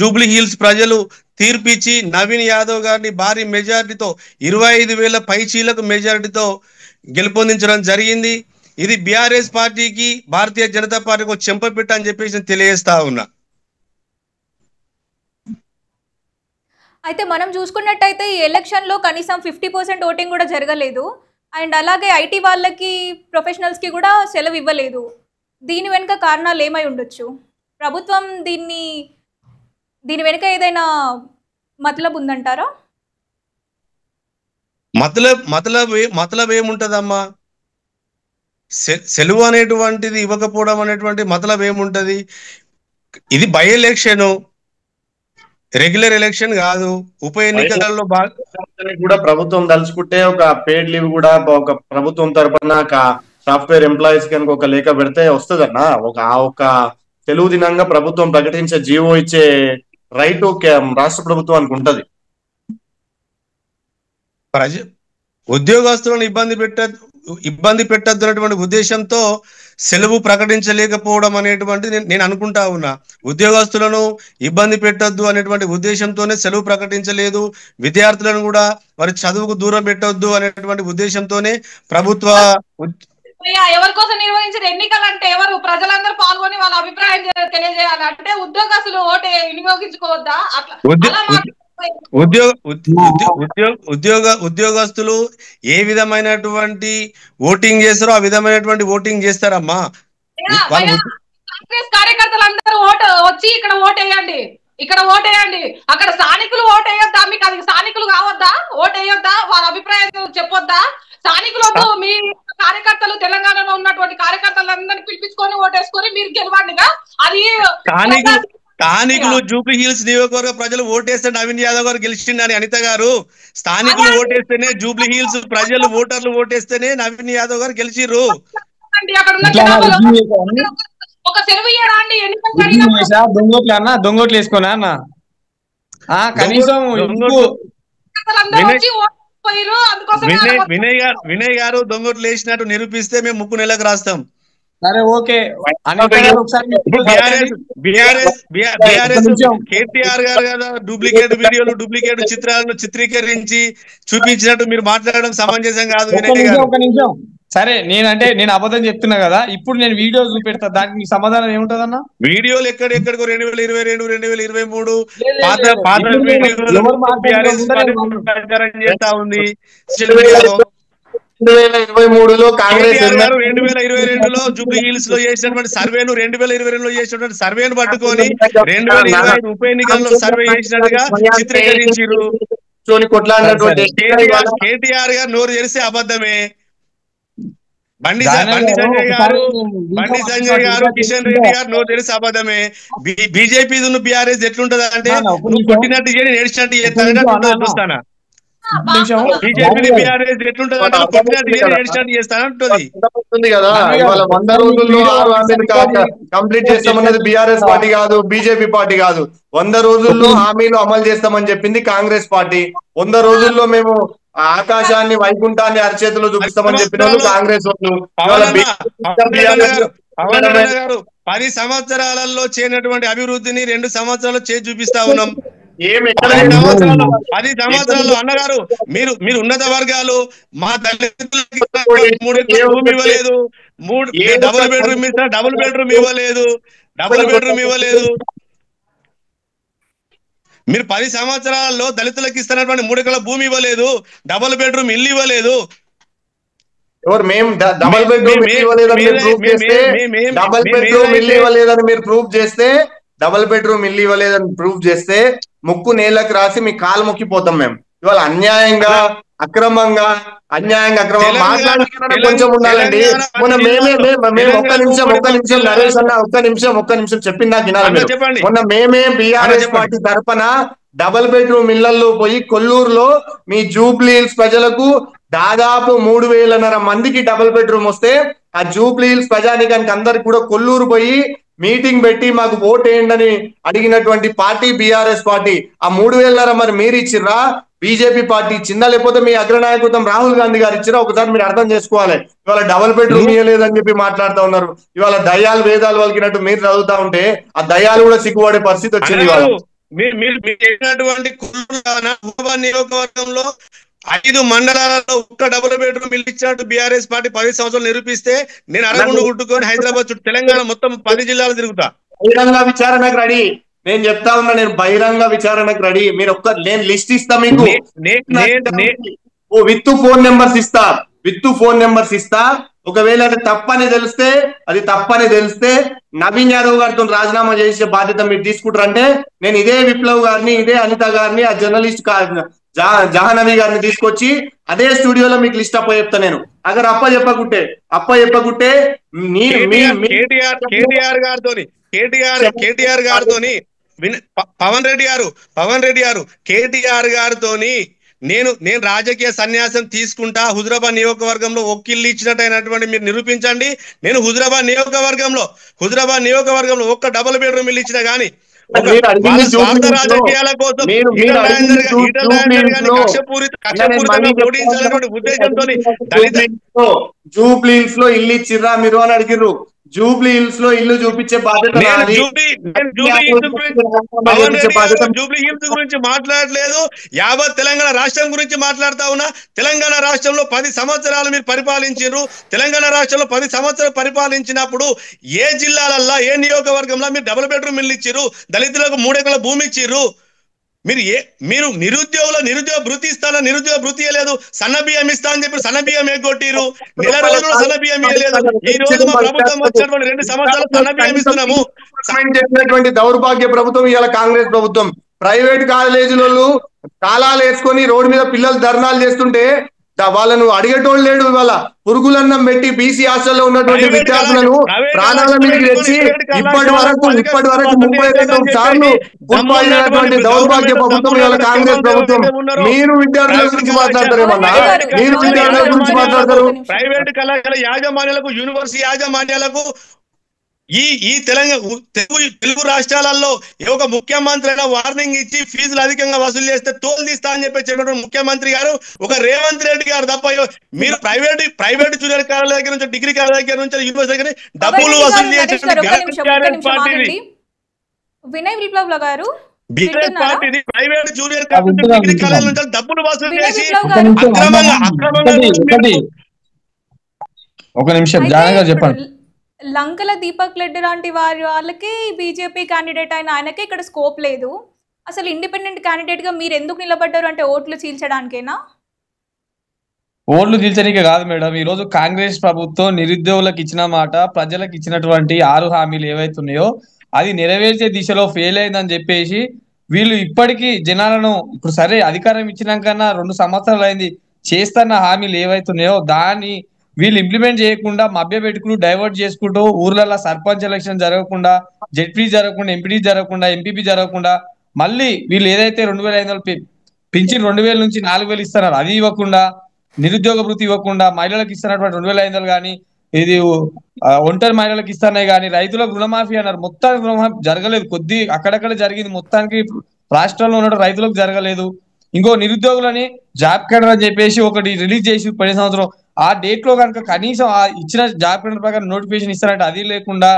జూబ్లీ హిల్స్ ప్రజలు తీర్పిచ్చి నవీన్ యాదవ్ గారిని భారీ మెజారిటీతో 25,000 పైచీలకు మెజారిటీతో గెలుపొందించడం జరిగింది. ఇది బీఆర్ఎస్ పార్టీకి, భారతీయ జనతా పార్టీకి ఒక చెంపపిట్ట అని చెప్పేసి తెలియజేస్తా ఉన్నా. అయితే మనం చూసుకున్నట్టయితే ఈ ఎలక్షన్ లో కనీసం 50% ఓటింగ్ కూడా జరగలేదు. అండ్ అలాగే ఐటీ వాళ్ళకి, ప్రొఫెషనల్స్ కి కూడా సెలవు ఇవ్వలేదు. దీని వెనుక కారణాలు ఏమై ఉండొచ్చు? ప్రభుత్వం దీని వెనుక ఏదైనా మతలబ్ ఉందంటారా? మతలబ్ ఏముంటదమ్మా? సెలవు అనేటువంటిది ఇవ్వకపోవడం అనేటువంటి మతలబ్ ఏముంటది? ఇది బై ఎలక్షన్. రెగ్యులర్ ఎలక్షన్ కాదు, ఉప ఎన్నికలలో కూడా ప్రభుత్వం తలుచుకుంటే ఒక పెయిడ్ లీవ్ కూడా ఒక ప్రభుత్వం తరపున సాఫ్ట్వేర్ ఎంప్లాయీస్ కనుక ఒక లేఖ పెడితే వస్తుందన్న. ఒక తెలుగు దినంగా ప్రభుత్వం ప్రకటించే జీవో ఇచ్చే రైట్ రాష్ట్ర ప్రభుత్వానికి ఉంటది. ఉద్యోగస్తులను ఇబ్బంది పెట్టద్దన్నటువంటి ఉద్దేశంతో సెలవు ప్రకటించలేకపోవడం అనేటువంటిది నేను అనుకుంటా ఉన్నా. ఉద్యోగస్తులను ఇబ్బంది పెట్టద్దు అనేటువంటి ఉద్దేశంతోనే సెలవు ప్రకటించలేదు. విద్యార్థులను కూడా వారి చదువుకు దూరం పెట్టొద్దు అనేటువంటి ఉద్దేశంతోనే ప్రభుత్వ ఎవరి కోసం నిర్వహించిన ఎన్నికలు అంటే ఎవరు? ప్రజలందరూ పాల్గొని వాళ్ళ అభిప్రాయం తెలియజేయాలి. అంటే ఉద్యోగస్తులు ఓటు వినియోగించుకోవద్దా? ఉద్యోగస్తులు ఏ విధమైనటువంటి ఓటింగ్ చేస్తారో ఆ విధమైనటువంటి ఓటింగ్ చేస్తారమ్మా. కాంగ్రెస్ కార్యకర్తలందరూ ఓటు వచ్చి ఇక్కడ ఓటేయండి, ఇక్కడ ఓటేయండి, అక్కడ స్థానికులు ఓటేయొద్దా? మీకు అది స్థానికులు కావద్దా? ఓటేయొద్దా? వాళ్ళ అభిప్రాయం చెప్పొద్దా? స్థానికులు వద్దు, మీ కార్యకర్తలు తెలంగాణలో ఉన్నటువంటి కార్యకర్తలందరినీ పిలిపించుకొని ఓటేసుకొని మీరు గెలవండిగా. అది స్థానికులు జూబ్లీ హిల్స్ నియోజకవర్గ ప్రజలు ఓటేస్తే నవీన్ యాదవ్ గారు గెలిచిండని అనిత గారు. స్థానికులు ఓటేస్తేనే, జూబ్లీ హిల్స్ ప్రజలు ఓటర్లు ఓటేస్తేనే నవీన్ యాదవ్ గారు గెలిచిర్రు. ఒక సెలవు ఇయ్యడానికి దొంగోట్లు వేసుకోనా అన్న? కనీసం వినయ్ గారు దొంగోట్లు వేసినట్టు నిరూపిస్తే మేము 3 నెలలకు రాస్తాం. సరే ఓకే. కేటీఆర్ గారు కదా డూప్లికేట్ వీడియోలు, డూప్లికేట్ చిత్రాలను చిత్రీకరించి చూపించినట్టు మీరు మాట్లాడడం సమంజసం కాదు. వినయ్ గారు ఒక నిమిషం. సరే, నేను అబద్ధం చెప్తున్నా కదా, ఇప్పుడు నేను వీడియో చూపెడతా, దానికి మీ సమాధానం ఏముంటదన్న? వీడియోలు ఎక్కడెక్కడికో 2022, 2023 పాత వీడియోలు ప్రచారం చేస్తా ఉంది సోషల్ మీడియాలో. 2023లో కాంగ్రెస్ 2022లో జూబ్లీ హిల్స్ లో చేసినటువంటి సర్వేను, 2022లో చేసినటువంటి సర్వేను పట్టుకొని 2025 ఉప ఎన్నికల్లో సర్వే చేసినట్టుగా చిత్రీకరించారు. కేటీఆర్ గారు నోరు తెరిస్తే అబద్ధమే. బండి సంజయ్ గారు కిషన్ రెడ్డి గారు నోరు తెరిస్తే అబద్ధమే. బీజేపీ బీఆర్ఎస్ ఎట్లుంటది అంటే నువ్వు కొట్టినట్టు చేయని నేర్చినట్టు చేస్తానంటే చూస్తానా? కంప్లీట్ చేస్తామన్నది బీఆర్ఎస్ పార్టీ కాదు, బీజేపీ పార్టీ కాదు. 100 రోజుల్లో హామీలు అమలు చేస్తామని చెప్పింది కాంగ్రెస్ పార్టీ. 100 రోజుల్లో మేము ఆకాశాన్ని, వైకుంఠాన్ని అరచేతిలో చూపిస్తామని చెప్పిన వాళ్ళు కాంగ్రెస్ వాళ్ళు. 10 సంవత్సరాలలో చేయనటువంటి అభివృద్ధిని 2 సంవత్సరాలు చేసి చూపిస్తా ఉన్నాం. 10 సంవత్సరాలు అన్నగారు మీరు ఉన్నత వర్గాలు మా దళితులకి 3 భూమి ఇవ్వలేదు, డబుల్ బెడ్రూమ్ ఇస్తా, డబుల్ బెడ్రూమ్ ఇవ్వలేదు. మీరు 10 సంవత్సరాల్లో దళితులకు ఇస్తున్నటువంటి 3 ఎకరాల భూమి ఇవ్వలేదు, డబుల్ బెడ్రూమ్ ఇల్లు ఇవ్వలేదు. డబుల్ బెడ్రూమ్ ఇల్లు ఇవ్వలేదని మీరు ప్రూవ్ చేస్తే ముక్కు నేలకు రాసి మీ కాలు మొక్కిపోతాం మేము. ఇవాళ అన్యాయంగా అక్రమంగా మాట్లాడుతున్న కొంచెం ఉండాలండి. మొన్న మేము ఒక్క నిమిషం నరేష్ అన్న ఒక్క నిమిషం చెప్పింది నాకు వినాలి మీరు. మొన్న మేమే బీఆర్ఎస్ పార్టీ తరఫున డబుల్ బెడ్రూమ్ ఇళ్లలో పోయి కొల్లూరులో మీ జూబ్లీ హిల్స్ ప్రజలకు దాదాపు 3,500 మందికి డబుల్ బెడ్రూమ్ వస్తే ఆ జూబ్లీ హిల్స్ ప్రజానికానికి అందరికి కూడా కొల్లూరు పోయి మీటింగ్ పెట్టి మాకు ఓట్ వేయండి అని అడిగినటువంటి పార్టీ బీఆర్ఎస్ పార్టీ. ఆ 3,500 మరి మీరు ఇచ్చిర్రా, బీజేపీ పార్టీ ఇచ్చిందా, లేకపోతే మీ అగ్రనాయకత్వం రాహుల్ గాంధీ గారు ఇచ్చిరా? ఒకసారి మీరు అర్థం చేసుకోవాలి. ఇవాళ డబుల్ బెడ్రూమ్ ఇవ్వలేదని చెప్పి మాట్లాడుతూ ఉన్నారు. ఇవాళ దయ్యాలు వేదాలు వలికినట్టు మీరు చదువుతా ఉంటే ఆ దయ్యాలు కూడా సిగ్గుపడే పరిస్థితి వచ్చింది. ఇవాళ నియోజకవర్గంలో 5 మండలాలలో ఒక్క డబుల్ బెడ్రూమ్ ఇల్లు ఇచ్చినట్టు బీఆర్ఎస్ పార్టీ 10 సంవత్సరాలు నిరూపిస్తే నేను అరగుండు గుట్టుకొని హైదరాబాద్ చుట్టూ తెలంగాణ మొత్తం 10 జిల్లాలు తిరుగుతా. బహిరంగ విచారణకు రెడీ. నేను చెప్తా ఉన్నా, నేను బహిరంగ విచారణకు రెడీ. మీరు నేను లిస్ట్ ఇస్తా మీకు, విత్ ఫోన్ నెంబర్స్ ఇస్తా. ఒకవేళ అది తప్పని తెలిస్తే నవీన్ యాదవ్ గారితో రాజీనామా చేసే బాధ్యత మీరు తీసుకుంటారంటే నేను ఇదే విప్లవ్ గారిని, ఇదే అనిత గారిని, ఆ జర్నలిస్ట్ జహానవి గారిని తీసుకొచ్చి అదే స్టూడియోలో మీకు లిస్ట్ అప్ప చెప్తా. నేను అగర్ అప్ప చెప్పకుంటే కేటీఆర్ గారితోని పవన్ రెడ్డి గారు కేటీఆర్ గారితోని నేను రాజకీయ సన్యాసం తీసుకుంటా, హుజురాబాద్ నియోజకవర్గంలో ఒక్కిల్లు ఇచ్చినట్టయినటువంటి మీరు నిరూపించండి. నేను హుజురాబాద్ నియోజకవర్గంలో ఒక్క డబుల్ బెడ్రూమ్ ఇల్లు ఇచ్చినా గానీ స్వార్థ రాజకీయాల కోసం కక్షపూరితంగా పోటీంచాలనే ఉద్దేశంతో జూబ్లీ హిల్స్ లో ఇల్లు ఇచ్చిర్రా మీరు అని అడిగిర్రు. జూబ్లీ హిల్స్ లో ఇల్లు చూపించే బాధ్యత జూబ్లీ హిల్స్ గురించి మాట్లాడలేదు, యావత్ తెలంగాణ రాష్ట్రం గురించి మాట్లాడుతా ఉన్నా. తెలంగాణ రాష్ట్రంలో 10 సంవత్సరాలు మీరు పరిపాలించారు. తెలంగాణ రాష్ట్రంలో 10 సంవత్సరాలు పరిపాలించినప్పుడు ఏ జిల్లాలల్లో ఏ నియోజకవర్గంలో మీరు డబుల్ బెడ్రూమ్ ఇల్లు ఇచ్చిర్రు, దళితులకు 3 ఎకరాల భూమి ఇచ్చిర్రు. మీరు నిరుద్యోగ భృతి ఇస్తానా, నిరుద్యోగ భృతి ఇవ్వలేదు. సన్న బియ్యం ఇస్తా అని చెప్పి సన్న బియ్యం ఎగ్గొట్టిరు. నెల రోజులు సన్న బియ్యం ఇవ్వలేదు. ఈ రోజు మా ప్రభుత్వం వచ్చినటువంటి 2 సంవత్సరాలు సన్న బియ్యం ఇస్తున్నాము. చెప్పినటువంటి దౌర్భాగ్య ప్రభుత్వం ఇవాళ కాంగ్రెస్ ప్రభుత్వం. ప్రైవేట్ కాలేజీలలో తాళాలు వేసుకొని రోడ్డు మీద పిల్లలు ధర్నాలు చేస్తుంటే వాళ్ళను అడిగేటోళ్ళు లేడు. ఇవాళ పురుగులన్నం పెట్టి బీసీ హాస్టల్లో ఉన్నటువంటి విద్యార్థులను ప్రాణాల మీదకి తెచ్చి ఇప్పటి వరకు 32 సార్లు గుర్తించినటువంటి దౌర్భాగ్య ప్రభుత్వం ఇవాళ కాంగ్రెస్ ప్రభుత్వం. మీరు విద్యార్థుల గురించి మాట్లాడతారేమన్నా? మీరు విద్యార్థుల గురించి మాట్లాడతారు. ప్రైవేట్ కళాశాల యాజమాన్యాలకు, యూనివర్సిటీ యాజమాన్యాలకు ఈ తెలుగు రాష్ట్రాలలో ఒక ముఖ్యమంత్రి అయినా వార్నింగ్ ఇచ్చి ఫీజులు అధికంగా వసూలు చేస్తే తోలు తీస్తా అని చెప్పి ముఖ్యమంత్రి గారు ఒక రేవంత్ రెడ్డి గారు తప్ప మీరు ప్రైవేట్ జూనియర్ కాలేజ్ దగ్గర నుంచి, డిగ్రీ కాలేజ్ దగ్గర నుంచి, యూనివర్సిటీ దగ్గర డబ్బులు వసూలు చేసే వినయ్ విప్లవ్ గారు బీఆర్ఎస్ పార్టీని private junior college, degree college నుంచి డబ్బులు వసూలు చేసి ఒక నిమిషం జాగ్రత్తగా చెప్పండి. లంకల దీపక్ రెడ్డి లాంటి వాళ్ళకి బీజేపీ క్యాండిడేట్ అయిన ఆయనకి ఇక్కడ స్కోప్ లేదు. అసలు ఇండిపెండెంట్ క్యాండిడేట్ గా మీరు ఎందుకు నిలబడ్డారు? అంటే ఓట్లు చీల్చడానికేనా? ఓట్లు చీల్చడానికే కాదు మేడం. ఈ రోజు కాంగ్రెస్ ప్రభుత్వం నిరుద్యోగులకు ఇచ్చిన మాట, ప్రజలకు ఇచ్చినటువంటి 6 హామీలు ఏవైతున్నాయో అది నెరవేర్చే దిశలో ఫెయిల్ అయిందని చెప్పేసి వీళ్ళు ఇప్పటికీ జనాలను ఇప్పుడు సరే అధికారం ఇచ్చినాకన్నా 2 సంవత్సరాలు అయింది, చేస్తున్న హామీలు ఏవైతున్నాయో దాన్ని వీళ్ళు ఇంప్లిమెంట్ చేయకుండా మభ్య పెట్టుకుంటూ డైవర్ట్ చేసుకుంటూ ఊర్లలో సర్పంచ్ ఎలక్షన్ జరగకుండా, జెడ్పీ జరగకుండా, ఎంపీటీ జరగకుండా, ఎంపీపీ జరగకుండా మళ్ళీ వీళ్ళు ఏదైతే 2500 పింఛన్ 2000 నుంచి 4000 ఇస్తున్నారు అది ఇవ్వకుండా, నిరుద్యోగ భృతి ఇవ్వకుండా, మహిళలకు ఇస్తున్నటువంటి 2500 కానీ, ఇది ఒంటరి మహిళలకు ఇస్తున్నాయి కానీ, రైతులకు రుణమాఫీ అన్నారు. మొత్తానికి రుణమాఫీ జరగలేదు, కొద్ది అక్కడక్కడ జరిగింది, మొత్తానికి రాష్ట్రంలో ఉన్న రైతులకు జరగలేదు. ఇంకో నిరుద్యోగులని జాబ్ క్యాలెండర్ అని చెప్పేసి ఒకటి రిలీజ్ చేసి 10 సంవత్సరం ఆ డేట్ లో కనుక కనీసం ఆ ఇచ్చిన జాబ్ క్యాలెండర్ ప్రకారం నోటిఫికేషన్ ఇస్తారంటే అది లేకుండా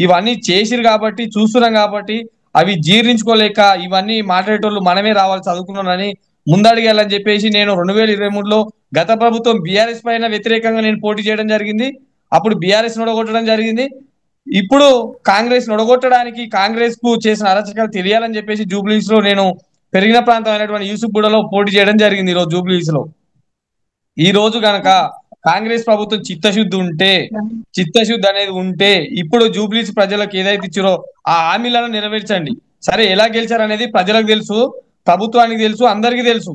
ఇవన్నీ చేసిరు కాబట్టి చూస్తున్నాం కాబట్టి అవి జీర్ణించుకోలేక ఇవన్నీ మాట్లాడేటోళ్ళు మనమే రావాలి చదువుకున్నానని ముందడిగేయాలని చెప్పేసి నేను 2023లో గత ప్రభుత్వం బీఆర్ఎస్ పైన వ్యతిరేకంగా నేను పోటీ చేయడం జరిగింది. అప్పుడు బీఆర్ఎస్ నొడగొట్టడం జరిగింది. ఇప్పుడు కాంగ్రెస్ నొడగొట్టడానికి కాంగ్రెస్ కు చేసిన అరాచకాలు తెలియాలని చెప్పేసి జూబ్లీస్ లో నేను పెరిగిన ప్రాంతం అయినటువంటి యూసుఫ్గూడలో పోటీ చేయడం జరిగింది. ఈరోజు జూబ్లీస్ లో ఈ రోజు గనక కాంగ్రెస్ ప్రభుత్వం చిత్తశుద్ధి అనేది ఉంటే ఇప్పుడు జూబ్లీస్ ప్రజలకు ఏదైతే ఇచ్చారో ఆ హామీలను నెరవేర్చండి. సరే ఎలా గెలిచారు అనేది ప్రజలకు తెలుసు, ప్రభుత్వానికి తెలుసు, అందరికీ తెలుసు.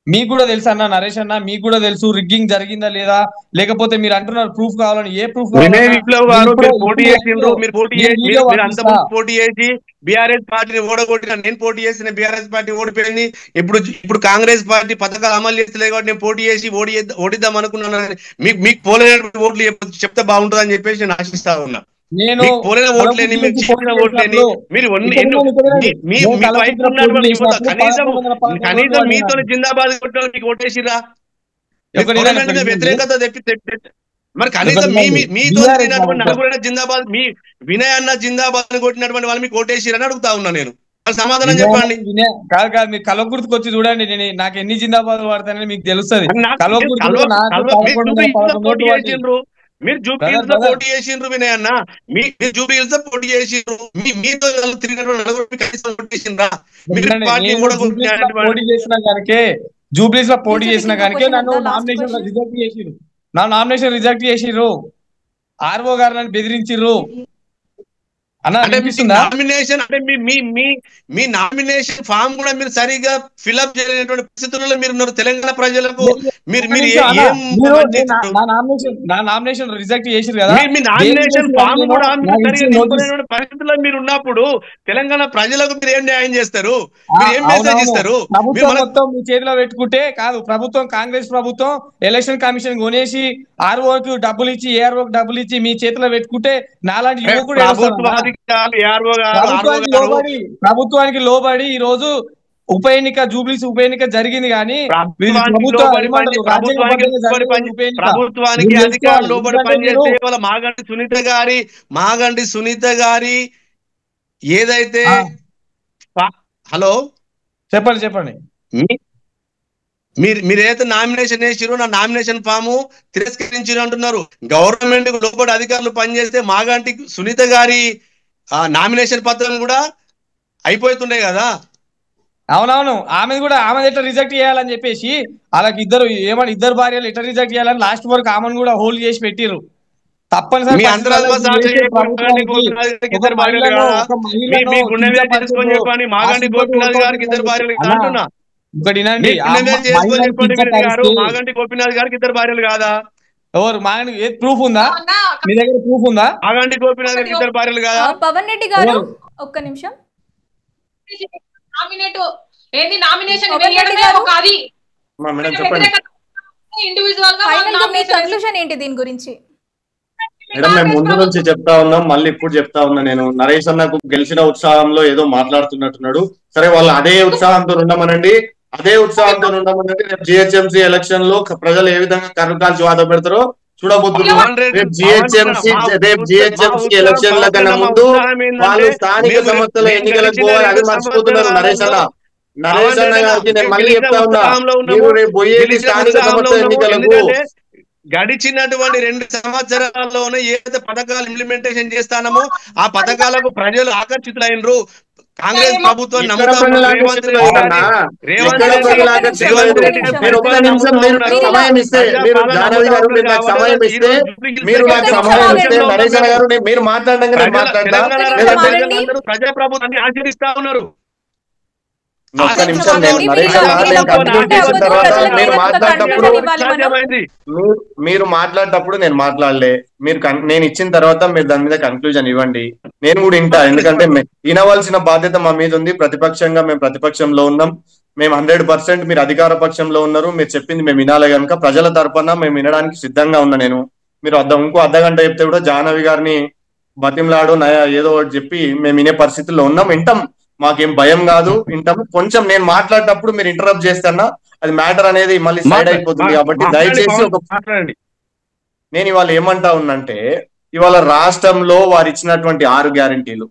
మీకు కూడా తెలుసు అన్న నరేష్ అన్న, మీకు కూడా తెలుసు రిగ్గింగ్ జరిగిందా లేదా, లేకపోతే మీరు అంటున్నారు ప్రూఫ్ కావాలని. ఏ ప్రూఫ్? వినయ్ విప్లవ్ గారు పోటీ చేసి బీఆర్ఎస్ పార్టీని ఓడగొట్టిన, నేను పోటీ చేసిన బీఆర్ఎస్ పార్టీ ఓడిపోయింది. ఇప్పుడు కాంగ్రెస్ పార్టీ పథకాలు అమలు చేస్తలేదు కాబట్టి నేను పోటీ చేసి ఓడిద్దాం అనుకున్నాను. మీకు పోలేనటువంటి ఓట్లు చెప్తే బాగుంటుంది అని చెప్పేసి నేను ఆశిస్తా ఉన్నా. పోలేని ఓట్లేని, మీకు చెప్పిన ఓట్లేని, మీరు కనీసం మీతో జిందాబాద్ కొట్టాలి, మీకు ఓటేసిరా? వ్యతిరేకత మరి కనీసం మీతో నలుగురైనా జిందాబాద్, మీ వినయ్ అన్న జిందాబాద్ కొట్టినటువంటి వాళ్ళు మీకు ఓటేసిరని అడుగుతా ఉన్నా నేను. సమాధానం చెప్పండి. కాదు మీరు కల్వకుర్తికి వచ్చి చూడండి, నేను నాకు ఎన్ని జిందాబాద్ వాడతానని మీకు తెలుస్తుంది. మీరు జూబ్లీహిల్స్ లో పోటీ చేసిండ్రు వినయ్ అన్న, మీరు జూబ్లీహిల్స్ లో పోటీ చేసిండ్రు, మీతో జూబ్లీస్ లో పోటీ చేసిన కనుకే నన్ను నామినేషన్ రిజెక్ట్ చేసిర్రు. ఆర్ఓ గారు నన్ను బెదిరించిర్రు. అన్న అంటే వినిపిస్తుందా? నామినేషన్ అంటే మీ నామినేషన్ ఫామ్ కూడా మీరు సరిగా ఫిల్అప్ చేయలేనటువంటి పరిస్థితుల్లో మీరు ఉన్నారు. తెలంగాణ ప్రజలకు మీరు మీరు ఏం నా నామినేషన్ రిజెక్ట్ చేసిరు కదా, మీ నామినేషన్ ఫామ్ కూడా మీరు సరిగా నింపుకునేటువంటి పరిస్థితుల్లో మీరు ఉన్నప్పుడు తెలంగాణ ప్రజలకు మీరు ఏం న్యాయం చేస్తారు? మీరు ఏం మెసేజ్ ఇస్తారు? ప్రభుత్వం మొత్తం మీ చేతిలో పెట్టుకుంటే కాదు. ప్రభుత్వం, కాంగ్రెస్ ప్రభుత్వం ఎలక్షన్ కమిషన్ కొనేసి ఆర్ఓకి డబ్బులు ఇచ్చి, ఏఆర్ఓకి డబ్బులు ఇచ్చి మీ చేతిలో పెట్టుకుంటే నాలాంటి యువకుడు ప్రభుత్వానికి లోబడి ఈ రోజు ఉప ఎన్నిక, జూబ్లీస్ ఉప ఎన్నిక జరిగింది. కానీ ప్రభుత్వానికి అధికారులు లోబడి పనిచేస్తే వాళ్ళ మాగంటి సునీత గారి ఏదైతే హలో చెప్పండి మీరైతే నామినేషన్ వేసిరు, నా నామినేషన్ ఫాము తిరస్కరించారు అంటున్నారు. గవర్నమెంట్ లోబడి అధికారులు పనిచేస్తే మాగంటి సునీత గారి నామినేషన్ పత్రం కూడా అయిపోతుండే కదా. అవునవును, ఆమె ఎట్లా రిజెక్ట్ చేయాలని చెప్పేసి వాళ్ళకి ఇద్దరు భార్యలు ఎట్లా రిజెక్ట్ చేయాలని లాస్ట్ వరకు ఆమెను కూడా హోల్డ్ చేసి పెట్టిరు. తప్పనిసరి మాగంటి గోపీనాథ్ గారికి ఇద్దరు భార్యలు కాదా? ఎవరు ప్రూఫ్ ఉందా మీ దగ్గర? ప్రూఫ్ ఉందా? మాగంటి గోపీనాథ్ గారికి ఇద్దరు భార్యలు కాదా? పవన్ రెడ్డి గారు ఒక్క నిమిషం. నామినేషన్ కన్క్లూజన్ ఏంటి దీని గురించి? మేడం, మేము ముందు నుంచి చెప్తా ఉన్నాం, మళ్ళీ ఇప్పుడు చెప్తా ఉన్నా. నేను నరేష్ అన్నకు గెలిచిన ఉత్సాహంలో ఏదో మాట్లాడుతున్నట్టున్నాడు. సరే, వాళ్ళు అదే ఉత్సాహంతో ఉండమనండి, రేపు జిహెచ్ఎంసీ ఎలక్షన్ లో ప్రజలు ఏ విధంగా కర్రకాల్చి వాద పెడతారో చూడబోతున్నాం. రేపు జిహెచ్ఎంసీ ఎలక్షన్ల కన్నా ముందు వాళ్ళు స్థానిక సంస్థల ఎన్నికలకు పోవాలి, అది మర్చిపోతున్నారు. నరేష్ అన్న గారికి నేను మళ్ళీ చెప్తా ఉన్నా, మీరు రేపు పోయేది స్థానిక సంస్థల ఎన్నికలకు. గడిచినటువంటి 2 సంవత్సరాల్లోనే ఏదైతే పథకాలు ఇంప్లిమెంటేషన్ చేస్తానమో ఆ పథకాలకు ప్రజలు ఆకర్షితులైనరు. కాంగ్రెస్ ప్రభుత్వం ప్రజాప్రభుత్వాన్ని ఆచరిస్తా ఉన్నారు. ఒక్క నిమిషం, నేను నరేష్ కంక్లూడ్ చేసిన తర్వాత మీరు మాట్లాడేటప్పుడు నేను మాట్లాడలే. నేను ఇచ్చిన తర్వాత మీరు దాని మీద కన్క్లూజన్ ఇవ్వండి, నేను కూడా వింటా. ఎందుకంటే వినవలసిన బాధ్యత మా మీద ఉంది. ప్రతిపక్షంగా మేము ప్రతిపక్షంలో ఉన్నాం, మేము 100%. మీరు అధికార పక్షంలో ఉన్నారు, మీరు చెప్పింది మేము వినాలి కనుక ప్రజల తరపున మేము వినడానికి సిద్ధంగా ఉన్నా. మీరు ఇంకో అర్ధగంట చెప్తే కూడా జాహ్నవి గారిని బతిమలాడు ఏదో ఒకటి చెప్పి మేము వినే పరిస్థితుల్లో ఉన్నాం. వింటాం, మాకేం భయం కాదు, వింటాము. కొంచెం నేను మాట్లాడేటప్పుడు మీరు ఇంటరప్ట్ చేస్తానా అది మ్యాటర్ అనేది మళ్ళీ సైడ్ అయిపోతుంది. కాబట్టి దయచేసి నేను ఇవాళ ఏమంటా ఉన్నంటే, ఇవాళ రాష్ట్రంలో వారు ఇచ్చినటువంటి 6 గ్యారంటీలు,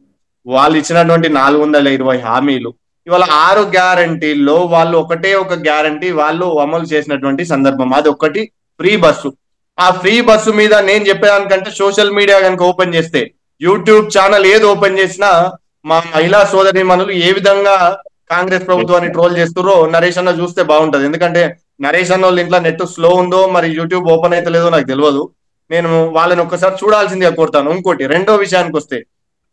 వాళ్ళు ఇచ్చినటువంటి 420 హామీలు, ఇవాళ 6 గ్యారంటీల్లో వాళ్ళు ఒకటే ఒక గ్యారంటీ వాళ్ళు అమలు చేసినటువంటి సందర్భం, అది ఒకటి ఫ్రీ బస్సు. ఆ ఫ్రీ బస్సు మీద నేను చెప్పేదానికంటే సోషల్ మీడియా కనుక ఓపెన్ చేస్తే, యూట్యూబ్ ఛానల్ ఏది ఓపెన్ చేసినా మా మహిళా సోదరీమణులు ఏ విధంగా కాంగ్రెస్ ప్రభుత్వాన్ని ట్రోల్ చేస్తారో నరేష్ అన్న చూస్తే బాగుంటది. ఎందుకంటే నరేష్ అన్న వాళ్ళ ఇంట్లో నెట్ స్లో ఉందో మరి యూట్యూబ్ ఓపెన్ అయితే లేదో నాకు తెలియదు. నేను వాళ్ళని ఒక్కసారి చూడాల్సిందిగా కోరుతాను. ఇంకోటి, రెండో విషయానికి వస్తే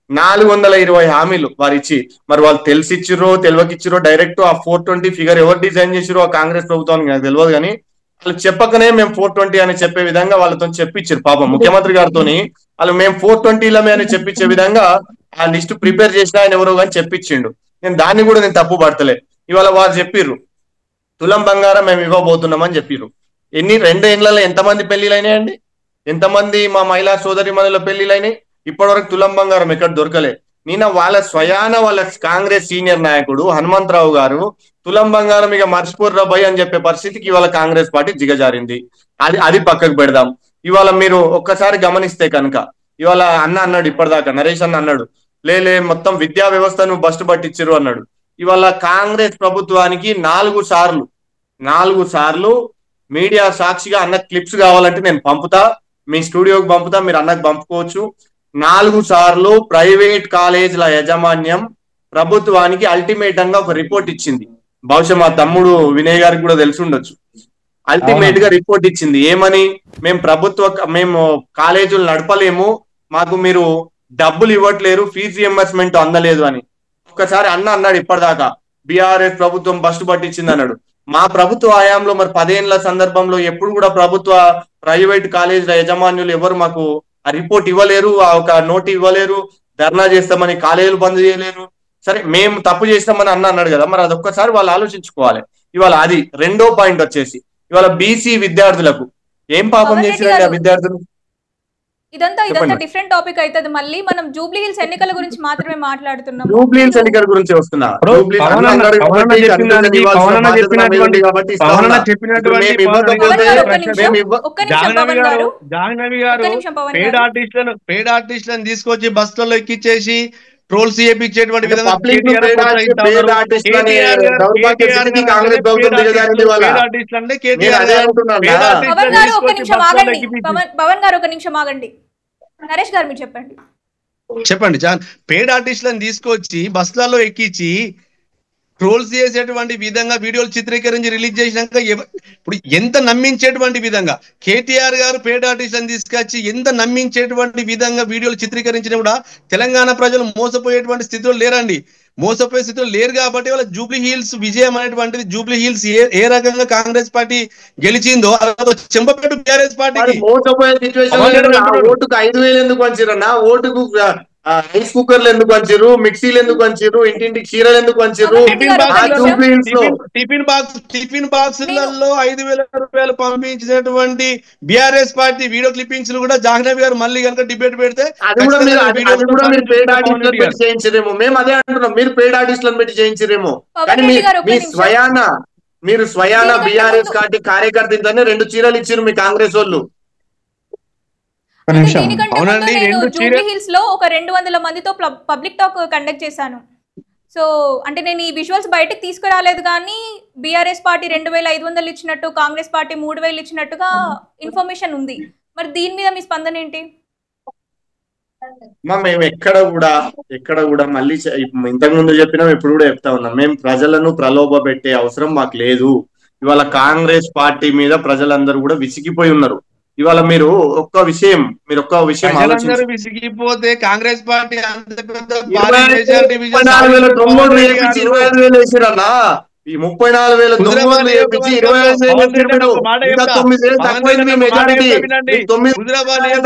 420 హామీలు వారు ఇచ్చి, మరి వాళ్ళు తెలిసిచ్చిరో తెలియకిచ్చిరో డైరెక్ట్ ఆ 420 ఫిగర్ ఎవరు డిజైన్ చేసిరో ఆ కాంగ్రెస్ ప్రభుత్వానికి నాకు తెలియదు. కానీ వాళ్ళు చెప్పకనే మేము 420 అని చెప్పే విధంగా వాళ్ళతో చెప్పించారు. పాపం ముఖ్యమంత్రి గారితో వాళ్ళు మేము 420లమే అని చెప్పించే విధంగా ఆ లిస్ట్ ప్రిపేర్ చేసిన ఆయన ఎవరో కానీ చెప్పించిండు. దాన్ని కూడా నేను తప్పు పడతలే. ఇవాళ వారు చెప్పిర్రు తులం బంగారం మేము ఇవ్వబోతున్నామని చెప్పిర్రు. 2 ఏళ్లలో ఎంతమంది పెళ్లిలైనాయండి? ఎంతమంది మా మహిళా సోదరి మనలో పెళ్లిలైనాయి? ఇప్పటివరకు తులం బంగారం ఎక్కడ దొరకలే. నిన్న వాళ్ళ కాంగ్రెస్ సీనియర్ నాయకుడు హనుమంతరావు గారు తులం బంగారం ఇక మర్చిపోర్రా భయ్ అని చెప్పే పరిస్థితికి ఇవాళ కాంగ్రెస్ పార్టీ దిగజారింది. అది పక్కకు పెడదాం. ఇవాళ మీరు ఒక్కసారి గమనిస్తే కనుక ఇవాళ అన్నాడు, ఇప్పటిదాకా నరేష్ అన్న అన్నాడు, లే మొత్తం విద్యా వ్యవస్థను బస్టు పట్టించారు అన్నాడు. ఇవాళ కాంగ్రెస్ ప్రభుత్వానికి 4 సార్లు మీడియా సాక్షిగా అన్న క్లిప్స్ కావాలంటే నేను పంపుతా, మీ స్టూడియోకి పంపుతా, మీరు అన్నకు పంపుకోవచ్చు. 4 సార్లు ప్రైవేట్ కాలేజీల యాజమాన్యం ప్రభుత్వానికి అల్టిమేటంగా ఒక రిపోర్ట్ ఇచ్చింది. బహుశా మా తమ్ముడు వినయ్ గారికి కూడా తెలిసి ఉండొచ్చు. అల్టిమేట్ గా రిపోర్ట్ ఇచ్చింది ఏమని, మేము కాలేజీలు నడపలేము, మాకు మీరు డబ్బులు ఇవ్వట్లేరు, ఫీజు రియంబర్స్మెంట్ అందలేదు అని. ఒక్కసారి అన్నాడు ఇప్పటిదాకా బీఆర్ఎస్ ప్రభుత్వం బస్సు పట్టించింది అన్నాడు. మా ప్రభుత్వ హయాంలో మరి 10 ఏళ్ల సందర్భంలో ఎప్పుడు కూడా ప్రభుత్వ ప్రైవేట్ కాలేజీల యజమానులు ఎవరు మాకు ఆ రిపోర్ట్ ఇవ్వలేరు, ఆ ఒక నోట్ ఇవ్వలేరు, ధర్నా చేస్తామని కాలేజీలు బంద్ చేయలేరు. సరే మేము తప్పు చేస్తామని అన్నాడు కదా, మరి అదొక్కసారి వాళ్ళు ఆలోచించుకోవాలి. ఇవాళ అది రెండో పాయింట్ వచ్చేసి ఇవాళ బీసీ విద్యార్థులకు ఏం పాపం చేసిరండి ఆ విద్యార్థులు? ఇదంతా డిఫరెంట్ టాపిక్ అవుతుంది. మళ్ళీ మనం జూబ్లీ హిల్స్ ఎన్నికల గురించి మాత్రమే మాట్లాడుతున్నాం. జూబ్లీ హిల్స్ ఎన్నికల గురించి వస్తున్నా. పేడ్ ఆర్టిస్టులను తీసుకొచ్చి బస్సులలో ఎక్కించేసి ట్రోల్స్ చేయించేటువంటి విధంగా పవన్ గారు ఒక నిమిషం ఆగండి. నరేష్ గారు మీరు చెప్పండి. చెప్పండి. పేడ్ ఆర్టిస్టులను తీసుకొచ్చి బస్సులలో ఎక్కించి ట్రోల్స్ చేసేటువంటి విధంగా వీడియోలు చిత్రీకరించి రిలీజ్ చేసినాక ఇప్పుడు ఎంత నమ్మించేటువంటి విధంగా కేటీఆర్ గారు పేడ్ ఆర్టిస్టులను తీసుకొచ్చి ఎంత నమ్మించేటువంటి విధంగా వీడియోలు చిత్రీకరించినా కూడా తెలంగాణ ప్రజలు మోసపోయేటువంటి స్థితిలో లేరండి. మోసపోయే స్థితిలో లేరు కాబట్టి వాళ్ళ జూబ్లీ హిల్స్ విజయం అనేటువంటిది, జూబ్లీ హిల్స్ ఏ రకంగా కాంగ్రెస్ పార్టీ గెలిచిందో చెంపపెట్టు టీఆర్ఎస్ పార్టీకి. మోసపోయే సిచ్యువేషన్ ఓటుకు 5,000 ఎందుకు వంచిరన్నా? ఓటుకు రైస్ కుక్కర్లు ఎందుకు వంచిరు, మిక్సీలు ఎందుకు వంచిరు, ఇంటింటికి చీరలు ఎందుకు వంచిరు? టిఫిన్ బాక్సులలో 5,000 రూపాయలు పంపించినటువంటి బీఆర్ఎస్ పార్టీ వీడియో క్లిప్పింగ్స్ కూడా జాహ్నవి గారు మళ్ళీ కనుక డిబేట్ పెడితే చేయించరేమో. మేము అదే అంటున్నాం, మీరు పేడ్ ఆర్టిస్టులను పెట్టి చేయించరేమో. కానీ మీరు స్వయాన బీఆర్ఎస్ పార్టీ కార్యకర్త 2 చీరలు ఇచ్చారు మీ కాంగ్రెస్ వాళ్ళు. జూబ్లీ హిల్స్ లో ఒక 200 మందితో పబ్లిక్ టాక్ కండక్ట్ చేశాను. సో అంటే నేను ఈ విజువల్స్ బయటకు తీసుకురాలేదు, కానీ బీఆర్ఎస్ పార్టీ 2,500 ఇచ్చినట్టు, కాంగ్రెస్ పార్టీ 3,000 ఇచ్చినట్టుగా ఇన్ఫర్మేషన్ ఉంది. మరి దీని మీద మీ స్పందన ఏంటి? మేము ఎక్కడ కూడా మళ్ళీ ఇంతకు ముందు చెప్పినాం, ఇప్పుడు కూడా చెప్తా ఉన్నాం, మేము ప్రజలను ప్రలోభ పెట్టే అవసరం మాకు లేదు. ఇవాళ కాంగ్రెస్ పార్టీ మీద ప్రజలందరూ కూడా విసిగిపోయి ఉన్నారు. ఇవాళ మీరు ఒక్క విషయం ఆలోచించారు. విసిగిపోతే కాంగ్రెస్ పార్టీ 34,000 వేసిరన్నా, ఈ 34,000 వేపించి 25,000 మెజారిటీ 9,000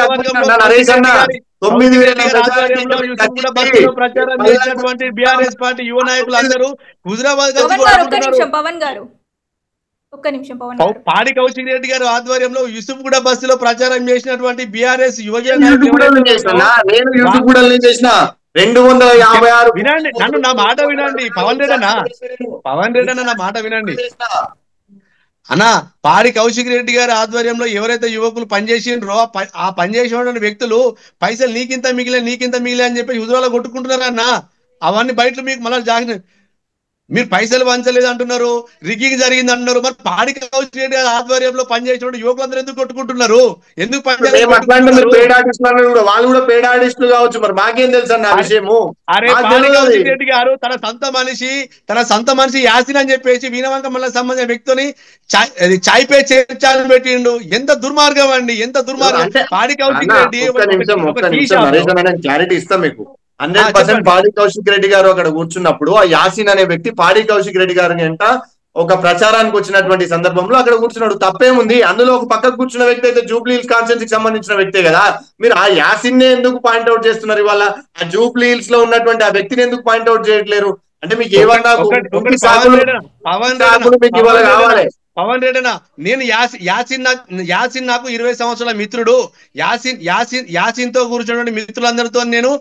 ప్రచారం చేసినటువంటి బీఆర్ఎస్ పార్టీ యువ నాయకులు అందరూ హుజరాబాద్ పవన్ గారు ఒక్క నిమిషం. పాడి కౌశిక్ రెడ్డి గారు ఆధ్వర్యంలో యూసుఫ్ కూడా బస్సులో ప్రచారం చేసినటువంటి బీఆర్ఎస్ యువజన వినండి, నన్ను నా మాట వినండి. పవన్ రెడ్డి అన్న నా మాట వినండి అన్నా. పాడి కౌశిక్ రెడ్డి గారి ఆధ్వర్యంలో ఎవరైతే యువకులు పనిచేసిండ్రో ఆ పనిచేసిన వ్యక్తులు పైసలు నీకింత మిగిలే అని చెప్పి హుజరాబాద్లో కొట్టుకుంటున్నారా అన్న? అవన్నీ బయట మీకు మళ్ళీ జాగ్రత్త. మీరు పైసలు పంచలేదు అంటున్నారు, రిగ్గింగ్ జరిగింది అంటున్నారు. మరి పాడి కౌశిక్ రెడ్డి గారి ఆధ్వర్యంలో పనిచేసిన యువకులందరూ ఎందుకు కొట్టుకుంటున్నారు? ఎందుకు వాళ్ళు కూడా పేడ్ ఆర్టిస్టులు కావచ్చు, మరి మాకేం తెలుసు అన్న విషయము? అరే పాడి కౌశిక్ రెడ్డి గారు తన సొంత మనిషి యాసిన్ అని చెప్పేసి వీణవంక మళ్ళీ సంబంధించిన వ్యక్తిని చాయ్ పే చేర్చాలని పెట్టిండు. ఎంత దుర్మార్గం అండి, ఎంత దుర్మార్గం. పాడి కౌశిక్ రెడ్డి క్లారిటీ ఇస్తాం మీకు. 100% పాడి కౌశిక్ రెడ్డి గారు అక్కడ కూర్చున్నప్పుడు ఆ యాసిన్ అనే వ్యక్తి పాడి కౌశిక్ రెడ్డి గారి వెంట ఒక ప్రచారానికి వచ్చినటువంటి సందర్భంలో అక్కడ కూర్చున్నాడు. తప్పేముంది అందులో? ఒక పక్కకు కూర్చున్న వ్యక్తి అయితే జూబ్లీ హిల్స్ కాన్స్టిట్యుయెన్సీకి సంబంధించిన వ్యక్తే కదా. మీరు ఆ యాసిన్ నే ఎందుకు పాయింట్అవుట్ చేస్తున్నారు? ఇవాళ ఆ జూబ్లీ హిల్స్ లో ఉన్నటువంటి ఆ వ్యక్తిని ఎందుకు పాయింట్అవుట్ చేయట్లేరు? అంటే మీకు ఏమన్నా మీకు ఇవాళ కావాలి? పవన్ రెడ్డి నేను యాసిన్ నాకు 20 సంవత్సరాల మిత్రుడు. యాసిన్ తో కూర్చున్నటువంటి మిత్రులందరితో నేను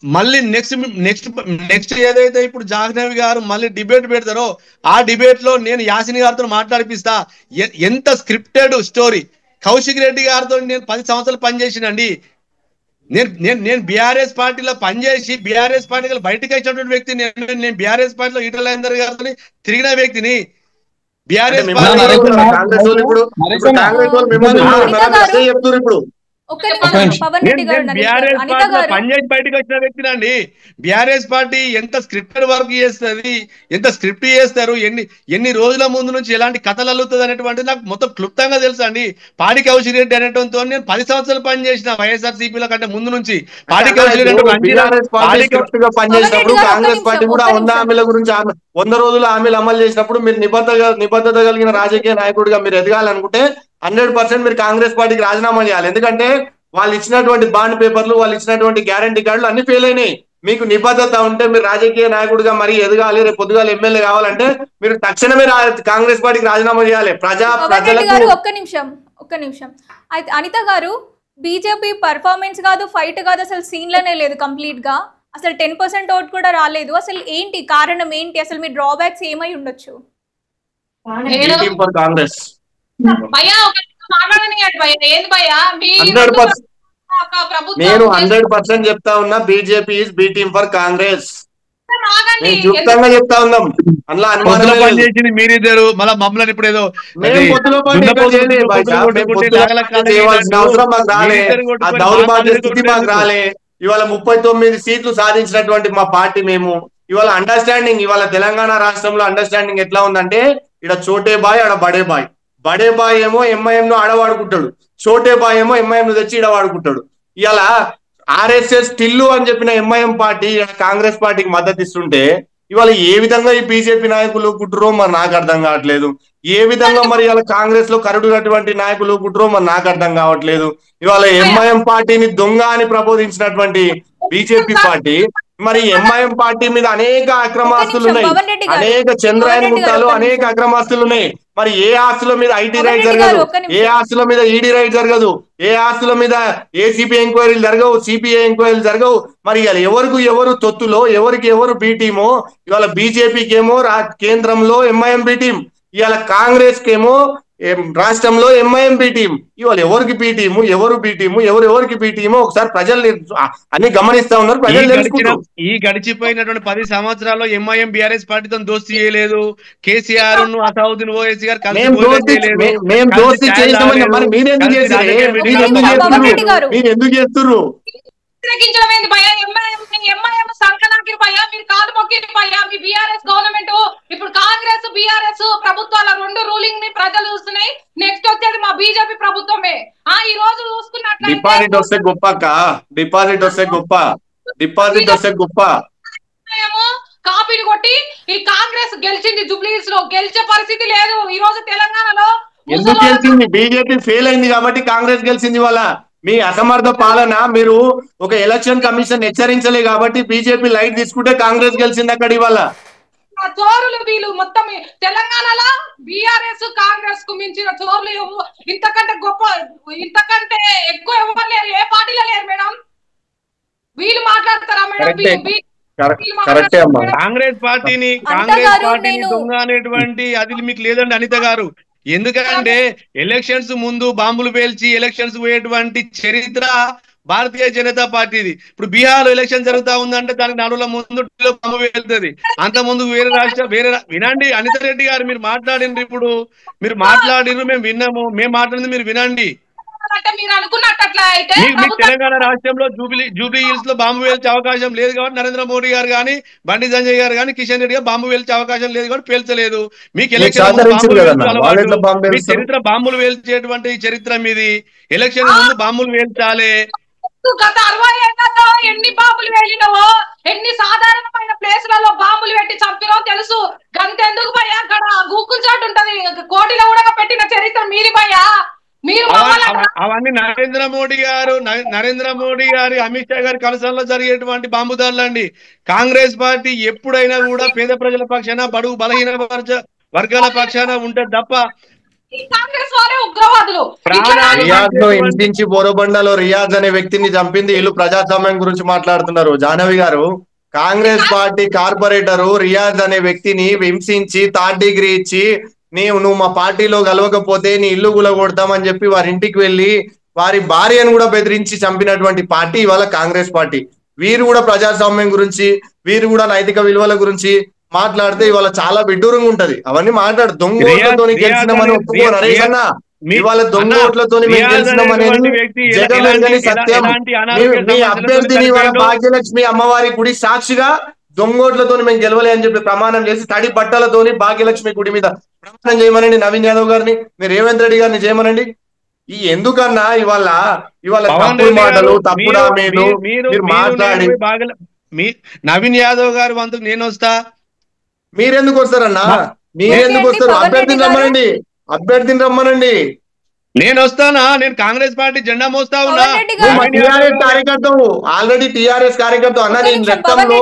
మళ్ళీ నెక్స్ట్ ఏదైతే ఇప్పుడు జాహ్నవి గారు మళ్ళీ డిబేట్ పెడతారో ఆ డిబేట్ లో నేను యాసిన్ గారితో మాట్లాడిపిస్తా. ఎంత స్క్రిప్టెడ్ స్టోరీ. కౌశిక్ రెడ్డి గారితో నేను 10 సంవత్సరాలు పనిచేసినండి. నేను బీఆర్ఎస్ పార్టీలో పనిచేసి బీఆర్ఎస్ పార్టీ బయటకు వచ్చినటువంటి వ్యక్తిని. నేను బీఆర్ఎస్ పార్టీలో ఈటల గారితో తిరిగిన వ్యక్తిని. బీఆర్ఎస్ ఇప్పుడు ఒక్క నిమిషం పవన్ రెడ్డి గారు నరేష్ గారు, బీఆర్ఎస్ అనిత పార్టీలో గారు పనిచేసి బయటకు వచ్చిన వ్యక్తినండి. బీఆర్ఎస్ పార్టీ ఎంత స్క్రిప్టెడ్ వర్క్ చేస్తుంది, ఎంత స్క్రిప్ట్ చేస్తారు, ఎన్ని రోజుల ముందు నుంచి ఎలాంటి కథలు అల్లుతుంది అనేటువంటిది నాకు మొత్తం క్లుప్తంగా తెలుసు అండి. పాడి కౌశిక్ రెడ్డి అనేటంతో నేను 10 సంవత్సరాలు పనిచేసిన వైఎస్ఆర్సీపీల కంటే ముందు నుంచి. పాడి కౌశిక్ రెడ్డి పనిచేసినప్పుడు కాంగ్రెస్ పార్టీ కూడా 100 హామీల గురించి 100 రోజుల హామీలు అమలు చేసినప్పుడు మీరు నిబద్ధత కలిగిన రాజకీయ నాయకుడిగా మీరు ఎదగాలనుకుంటే 100% మీరు కాంగ్రెస్ పార్టీకి రాజీనామా చేయాలి. ఎందుకంటే వాళ్ళు ఇచ్చినటువంటి బాండ్ పేపర్లు, వాళ్ళు ఇచ్చినటువంటి గ్యారంటీ కార్డులు అన్ని ఫెయిల్ అయినాయి. మీకు నిబద్ధత ఉంటే మీరు రాజకీయ నాయకుడిగా మరీ ఎదగాలి, రేపు పొద్దుగాల ఎమ్మెల్యే కావాలంటే మీరు తక్షణమే కాంగ్రెస్ పార్టీకి రాజీనామా చేయాలి. ప్రజలకు ఒక్క నిమిషం అయితే అనిత గారు, బీజేపీ పర్ఫార్మెన్స్ కాదు, ఫైట్ కాదు, అసలు సీన్లనే లేదు కంప్లీట్ గా. అసలు 10% ఓట్ కూడా రాలేదు. అసలు ఏంటి కారణం ఏంటి? అసలు మీ డ్రాబ్యాక్స్ ఏమై ఉండొచ్చు? కాంగ్రెస్ నేను 100% చెప్తా ఉన్నా, BJP is B team for Congress. చెప్తాగా చెప్తా ఉన్నాం, అందులో అనుమానం పనిచేసింది మీరిద్దరు. మళ్ళీ మమ్మల్ని ఇప్పుడు ఏదో అవసరం మాకు రాలే, ఆ దౌర్భాగ్య స్థితి మాకు రాలే. ఇవాళ 39 సీట్లు సాధించినటువంటి మా పార్టీ మేము. ఇవాళ అండర్స్టాండింగ్, ఇవాళ తెలంగాణ రాష్ట్రంలో అండర్స్టాండింగ్ ఎట్లా ఉందంటే, ఇక్కడ చోటే బాయ్, ఆడ బడే బాయ్. బడే బాయ్ ఏమో ఎంఐఎం ను ఆడవాడుకుంటాడు, చోటే బాయ్ ఏమో ఎంఐఎం ను తెచ్చి ఈడవాడుకుంటాడు. ఇవాళ ఆర్ఎస్ఎస్ టిల్లు అని చెప్పిన ఎంఐఎం పార్టీ కాంగ్రెస్ పార్టీకి మద్దతు ఇస్తుంటే, ఇవాళ ఏ విధంగా ఈ బీజేపీ నాయకులు కుట్రో మరి నాకు అర్థం కావట్లేదు. ఏ విధంగా మరి ఇవాళ కాంగ్రెస్ లో కరుడునటువంటి నాయకులు కుట్రో మరి నాకు అర్థం కావట్లేదు. ఇవాళ ఎంఐఎం పార్టీని దొంగ అని ప్రబోధించినటువంటి బీజేపీ పార్టీ, మరి ఎంఐఎం పార్టీ మీద అనేక అక్రమాస్తులు ఉన్నాయి, అనేక చంద్రాయన్ ముఠాలు, అనేక అక్రమాస్తులు ఉన్నాయి. మరి ఏ ఆస్తుల మీద ఐటీ రైట్ జరగదు, ఏ ఆస్తుల మీద ఈడీ రైట్ జరగదు, ఏ ఆస్తుల మీద ఏసీబీ ఎంక్వైరీలు జరగవు, సిపిఐ ఎంక్వైరీలు జరగవు. మరి ఇవాళ ఎవరు తొత్తులో, ఎవరు బి టీమో. ఇవాళ బీజేపీకి ఏమో కేంద్రంలో ఎంఐఎం బి టీం, ఇవాళ కాంగ్రెస్ కేమో రాష్ట్రంలో ఎంఐఎం బి టీం. ఇవాళ ఎవరికి బి టీము, ఎవరికి బి టీము ఒకసారి ప్రజల్ని అన్ని గమనిస్తా ఉన్నారు, ప్రజలు తెలుసుకుంటారు. ఈ గడిచిపోయినటువంటి 10 సంవత్సరాల్లో ఎంఐఎం బీఆర్ఎస్ పార్టీతో దోస్తీ చేయలేదు. కేసీఆర్ ను అసౌద్దీన్ ఓవైసీ గారు ఎందుకు చేస్తున్నారు? మీరు కాలు మొక్కింది భయ్యా. మీ బీఆర్ఎస్ గవర్నమెంట్ ఇప్పుడు కాంగ్రెస్ బీఆర్ఎస్ ప్రభుత్వాల 2 రూలింగ్ ని ప్రజలు చూస్తున్నాయి. నెక్స్ట్ వచ్చేది మా బీజేపీ ప్రభుత్వమే. ఈ రోజు చూసుకున్నట్లయితే డిపాజిట్ వస్తే గొప్ప కాపీని కొట్టి ఈ కాంగ్రెస్ గెలిచింది. జూబ్లీహిల్స్ లో గెలిచే పరిస్థితి లేదు ఈ రోజు తెలంగాణలో. ఎందుకు గెలిచింది? బీజేపీ ఫెయిల్ అయింది కాబట్టి కాంగ్రెస్ గెలిచింది. వాళ్ళ మీ అసమర్థ పాలన, మీరు ఒక ఎలక్షన్ కమిషన్ హెచ్చరించలే కాబట్టి బీజేపీ లైట్ తీసుకుంటే కాంగ్రెస్ గెలిచింది అక్కడ. ఇవాళ చోరులు వీళ్ళు మొత్తం తెలంగాణలో బీఆర్ఎస్ కాంగ్రెస్ కు మించిన చోరులు ఇంతకంటే గొప్ప, ఇంతకంటే ఎక్కువ ఎవరు లేరు, ఏ పార్టీలో లేరు మేడం. వీళ్ళు మాట్లాడతారా మేడం? కాంగ్రెస్ పార్టీని దొంగ అనేటువంటి అది మీకు లేదండి అనిత గారు. ఎందుకంటే ఎలక్షన్స్ ముందు బాంబులు పేల్చి ఎలక్షన్స్ పోయేటువంటి చరిత్ర భారతీయ జనతా పార్టీది. ఇప్పుడు బీహార్ లో ఎలక్షన్ జరుగుతా ఉందంటే దానికి 4 రోజుల ముందు బాంబు వెళ్తుంది. అంత ముందు వినండి అనిత రెడ్డి గారు, మీరు మాట్లాడినరు, ఇప్పుడు మీరు మాట్లాడినరు, మేము విన్నాము, మేము మాట్లాడింది మీరు వినండి. మీకు తెలంగాణ రాష్ట్రంలో జూబ్లీ హిల్స్ లో బాంబు పేల్చే అవకాశం లేదు కాబట్టి నరేంద్ర మోడీ గారు కానీ, బండి సంజయ్ గారు కానీ, కిషన్ రెడ్డి గారు బాంబు పేల్చే అవకాశం లేదు కాబట్టి పేల్చలేదు. మీకు ఎలక్షన్ చరిత్ర బాంబులు పేల్చేటువంటి చరిత్ర మీది. ఎలక్షన్ ముందు బాంబులు పేల్చాలి. గత 60 ఏళ్లలో ఎన్ని బాంబులు వేలినవో, ఎన్ని సాధారణమైన ప్లేసులలో బాంబులు పెట్టి చంపినో తెలుసు. గంతెందుకు భయ్యా, అక్కడ గూకుల్ చాట్ ఉంటది, కోటిలో కూడా పెట్టిన చరిత్ర మీది భయ్యా. అవన్నీ నరేంద్ర మోడీ గారి అమిత్ షా గారి కలసంలో జరిగేటువంటి బాంబుదారులు అండి. కాంగ్రెస్ పార్టీ ఎప్పుడైనా కూడా పేద ప్రజల పక్షాన, బడుగు బలహీన వర్గాల పక్షాన ఉంటది తప్ప రియాజ్ లో ఇంటించి బోరబండలో రియాజ్ అనే వ్యక్తిని చంపింది వీళ్ళు ప్రజాస్వామ్యం గురించి మాట్లాడుతున్నారు. జాహ్నవి గారు, కాంగ్రెస్ పార్టీ కార్పొరేటరు రియాజ్ అనే వ్యక్తిని హింసించి 3rd డిగ్రీ ఇచ్చి నువ్వు మా పార్టీలో కలవకపోతే నీ ఇల్లు గులగొడతామని చెప్పి వారి ఇంటికి వెళ్ళి వారి భార్యను కూడా బెదిరించి చంపినటువంటి పార్టీ ఇవాళ కాంగ్రెస్ పార్టీ. వీరు కూడా ప్రజాస్వామ్యం గురించి, వీరు కూడా నైతిక విలువల గురించి మాట్లాడితే ఇవాళ చాలా విడ్డూరంగా ఉంటది. అవన్నీ మాట్లాడు. దొంగ గెలిచినామని ఒప్పుకో నరేష్ అన్న, ఇవాళ దొంగ ఓట్లతో మేము గెలిచినాం అనేది జగమెరగని సత్యం. మీ అభ్యర్థిని ఇవాళ భాగ్యలక్ష్మి అమ్మవారి గుడి సాక్షిగా దొంగోట్లతో మేము గెలవలే అని చెప్పి ప్రమాణం చేసి తడి బట్టలతోని భాగ్యలక్ష్మి గుడి మీద ప్రమాణం చేయమనండి. నవీన్ యాదవ్ గారిని, మీరు రేవంత్ రెడ్డి గారిని చేయమనండి. ఈ ఎందుకన్నా ఇవాళ తప్పుడు మాటలు తప్పుడు మీరు మాట్లాడి నవీన్ యాదవ్ గారు వంతుకు నేను వస్తా, మీరెందుకు వస్తారన్నా? మీరెందుకు వస్తారు? అభ్యర్థిని రమ్మనండి. నేను వస్తానా? నేను కాంగ్రెస్ పార్టీ జెండా మోస్తా ఉన్నా. టిఆర్ఎస్ కార్యకర్తవు, ఆల్రెడీ టిఆర్ఎస్ కార్యకర్త అన్న. నేను రక్తంలో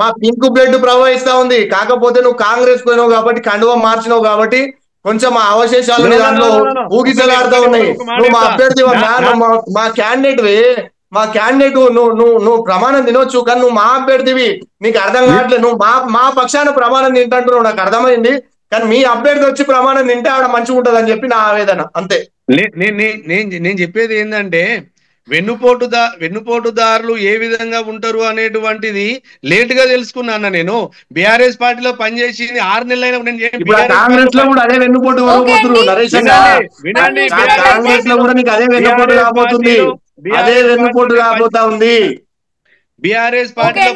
మా పింక్ బ్లడ్ ప్రవహిస్తా ఉంది. కాకపోతే నువ్వు కాంగ్రెస్ పోయినావు కాబట్టి, కండువా మార్చినావు కాబట్టి కొంచెం ఆ అవశేషాలు దాంట్లో ఊగిసలాడుతూ ఉన్నాయి. నువ్వు మా అభ్యర్థి, మా క్యాండిడేట్ నువ్వు ప్రమాణం తినొచ్చు, కానీ నువ్వు మా అభ్యర్థివి. నీకు అర్థం కావట్లేదు. నువ్వు మా పక్షాన ప్రమాణం తింటున్నావు, నాకు అర్థమైంది. కానీ మీ అభ్యర్థి వచ్చి ప్రమాణం తింటే ఆవిడ మంచిగా ఉంటది అని చెప్పి నా ఆవేదన, అంతే. నేను చెప్పేది ఏంటంటే, వెన్నుపోటుదారులు ఏ విధంగా ఉంటారు అనేటువంటిది లేట్ గా తెలుసుకున్నాను. నేను బీఆర్ఎస్ పార్టీలో పనిచేసింది 6 నెలలైనా కాంగ్రెస్ లో కూడా అదే వెన్నుపోటు నరేష్, కాంగ్రెస్ లో కూడా నీకు అదే వెన్నుపోటు రాబోతుంది, అదే వెన్నుపోటు రాబోతా ఉంది. బీఆర్ఎస్ పార్టీలో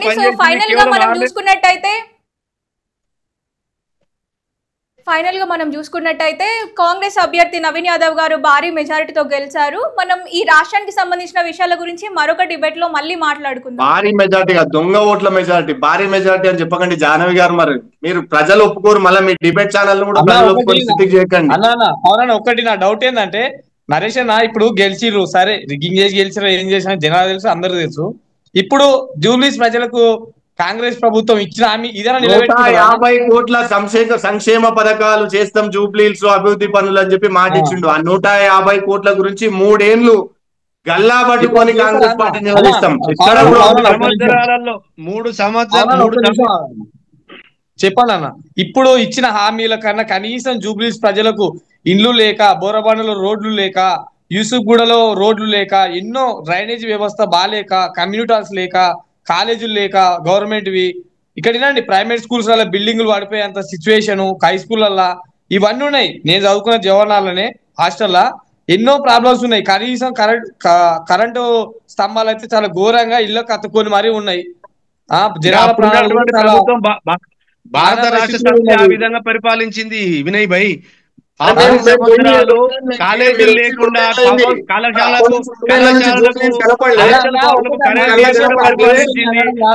ఫైనల్ గా మనం చూసుకున్నట్టయితే కాంగ్రెస్ అభ్యర్థి నవీన్ యాదవ్ గారు భారీ మెజారిటీతో గెలిచారు. మనం ఈ రాష్ట్రానికి సంబంధించిన విషయాల గురించి మరొక డిబేట్ లో మళ్ళీ మాట్లాడుకుందాం. భారీ మెజారిటీగా దొంగ ఓట్ల మెజారిటీ, భారీ మెజారిటీ అని చెప్పకండి జాహ్నవి గారు. మరి మీరు ప్రజలు ఒప్పుకోరు, మళ్ళీ మీ డిబేట్ ఛానల్ కూడా ప్రజలు ఒప్పుకొని స్థితికి చేయకండి. అవునా, ఒకటి నా డౌట్ ఏంటంటే, నరేష్ అన్న ఇప్పుడు గెలిచిర్రు, సరే రిగ్గింగ్ చేసి గెలిచిరా, ఏం చేసినా జనాలు తెలుసు, అందరూ తెలుసు. ఇప్పుడు జూబ్లీస్ ప్రజలకు కాంగ్రెస్ ప్రభుత్వం ఇచ్చిన హామీ ఇదేనా? 150 కోట్ల సంక్షేమ పథకాలు చేస్తాం జూబ్లీస్ అభివృద్ధి పనులు అని చెప్పి మాట ఇచ్చిండు. ఆ 150 కోట్ల గురించి 3 ఏళ్లు గల్లా పట్టుకొని కాంగ్రెస్ పార్టీ నిలదీస్తాం. చెప్పండి అన్న, ఇప్పుడు ఇచ్చిన హామీల కన్నా కనీసం జూబ్లీస్ ప్రజలకు ఇండ్లు లేక, బోరబండలో రోడ్లు లేక, యూసుఫ్గూడలో రోడ్లు లేక, ఎన్నో డ్రైనేజ్ వ్యవస్థ బాలేక, కమ్యూనిటీ హాల్స్ లేక, కాలేజీలు లేక గవర్నమెంట్వి, ఇక్కడ వినండి ప్రైవేట్ స్కూల్స్ వల్ల బిల్డింగ్లు పడిపోయేంత సిచ్యువేషన్, హై స్కూళ్ళల్లా ఇవన్నీ ఉన్నాయి. నేను చదువుకున్న జవహర్లాల్లోనే హాస్టల్లా ఎన్నో ప్రాబ్లమ్స్ ఉన్నాయి. కనీసం కరెంటు స్తంభాలు అయితే చాలా ఘోరంగా ఇళ్ళకు కత్తుకొని మరీ ఉన్నాయి. జనాల భారత రాష్ట్ర సమితి ఆ విధంగా పరిపాలించింది వినయ్ భాయ్. కాలేజీలు లేకుండా కళాశాలకు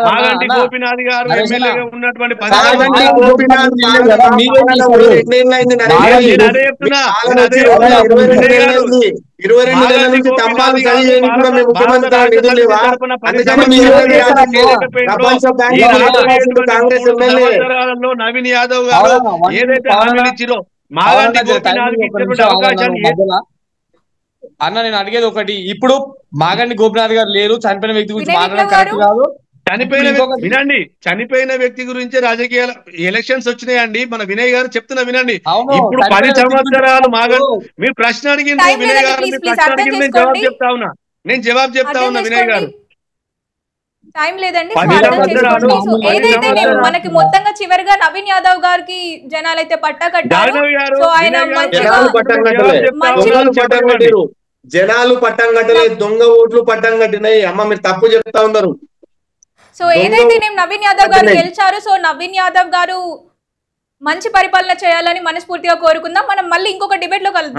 మాగంటి గోపీనాథ్ గారు ఎమ్మెల్యేగా ఉన్నటువంటి నవీన్ యాదవ్ గారు ఏదైతే హామీలు ఇచ్చిరో అన్న, నేను అడిగేది ఒకటి, ఇప్పుడు మాగంటి గోపినాథ్ గారు లేరు, చనిపోయిన వ్యక్తి గురించి మాట్లాడడం కరెక్ట్ కాదు. చనిపోయిన వ్యక్తి గురించి రాజకీయ ఎలక్షన్స్ వచ్చినాయండి. మన వినయ్ గారు చెప్తున్నా వినండి. ఇప్పుడు 10 సంవత్సరాలు మీరు ప్రశ్న అడిగింది వినయ్ గారు, నేను జవాబు చెప్తా ఉన్నా, వినయ్ గారు. టైం లేదండి, ఏదైతే మనకి మొత్తంగా చివరిగా నవీన్ యాదవ్ గారికి జనాలు అయితే పట్టా కట్టారు. సో ఆయన జనాలు పట్టం కట్టలేదు, దొంగ ఓట్లు పట్టం కట్టినాయి. అమ్మ మీరు తప్పు చెప్తా ఉన్నారు. సో ఏదైతే నవీన్ యాదవ్ గారు గెలిచారు, సో నవీన్ యాదవ్ గారు మంచి పరిపాలన చేయాలని మనస్ఫూర్తిగా కోరుకుందాం. మనం మళ్ళీ ఇంకొక డిబేట్ లో కలుద్దాం.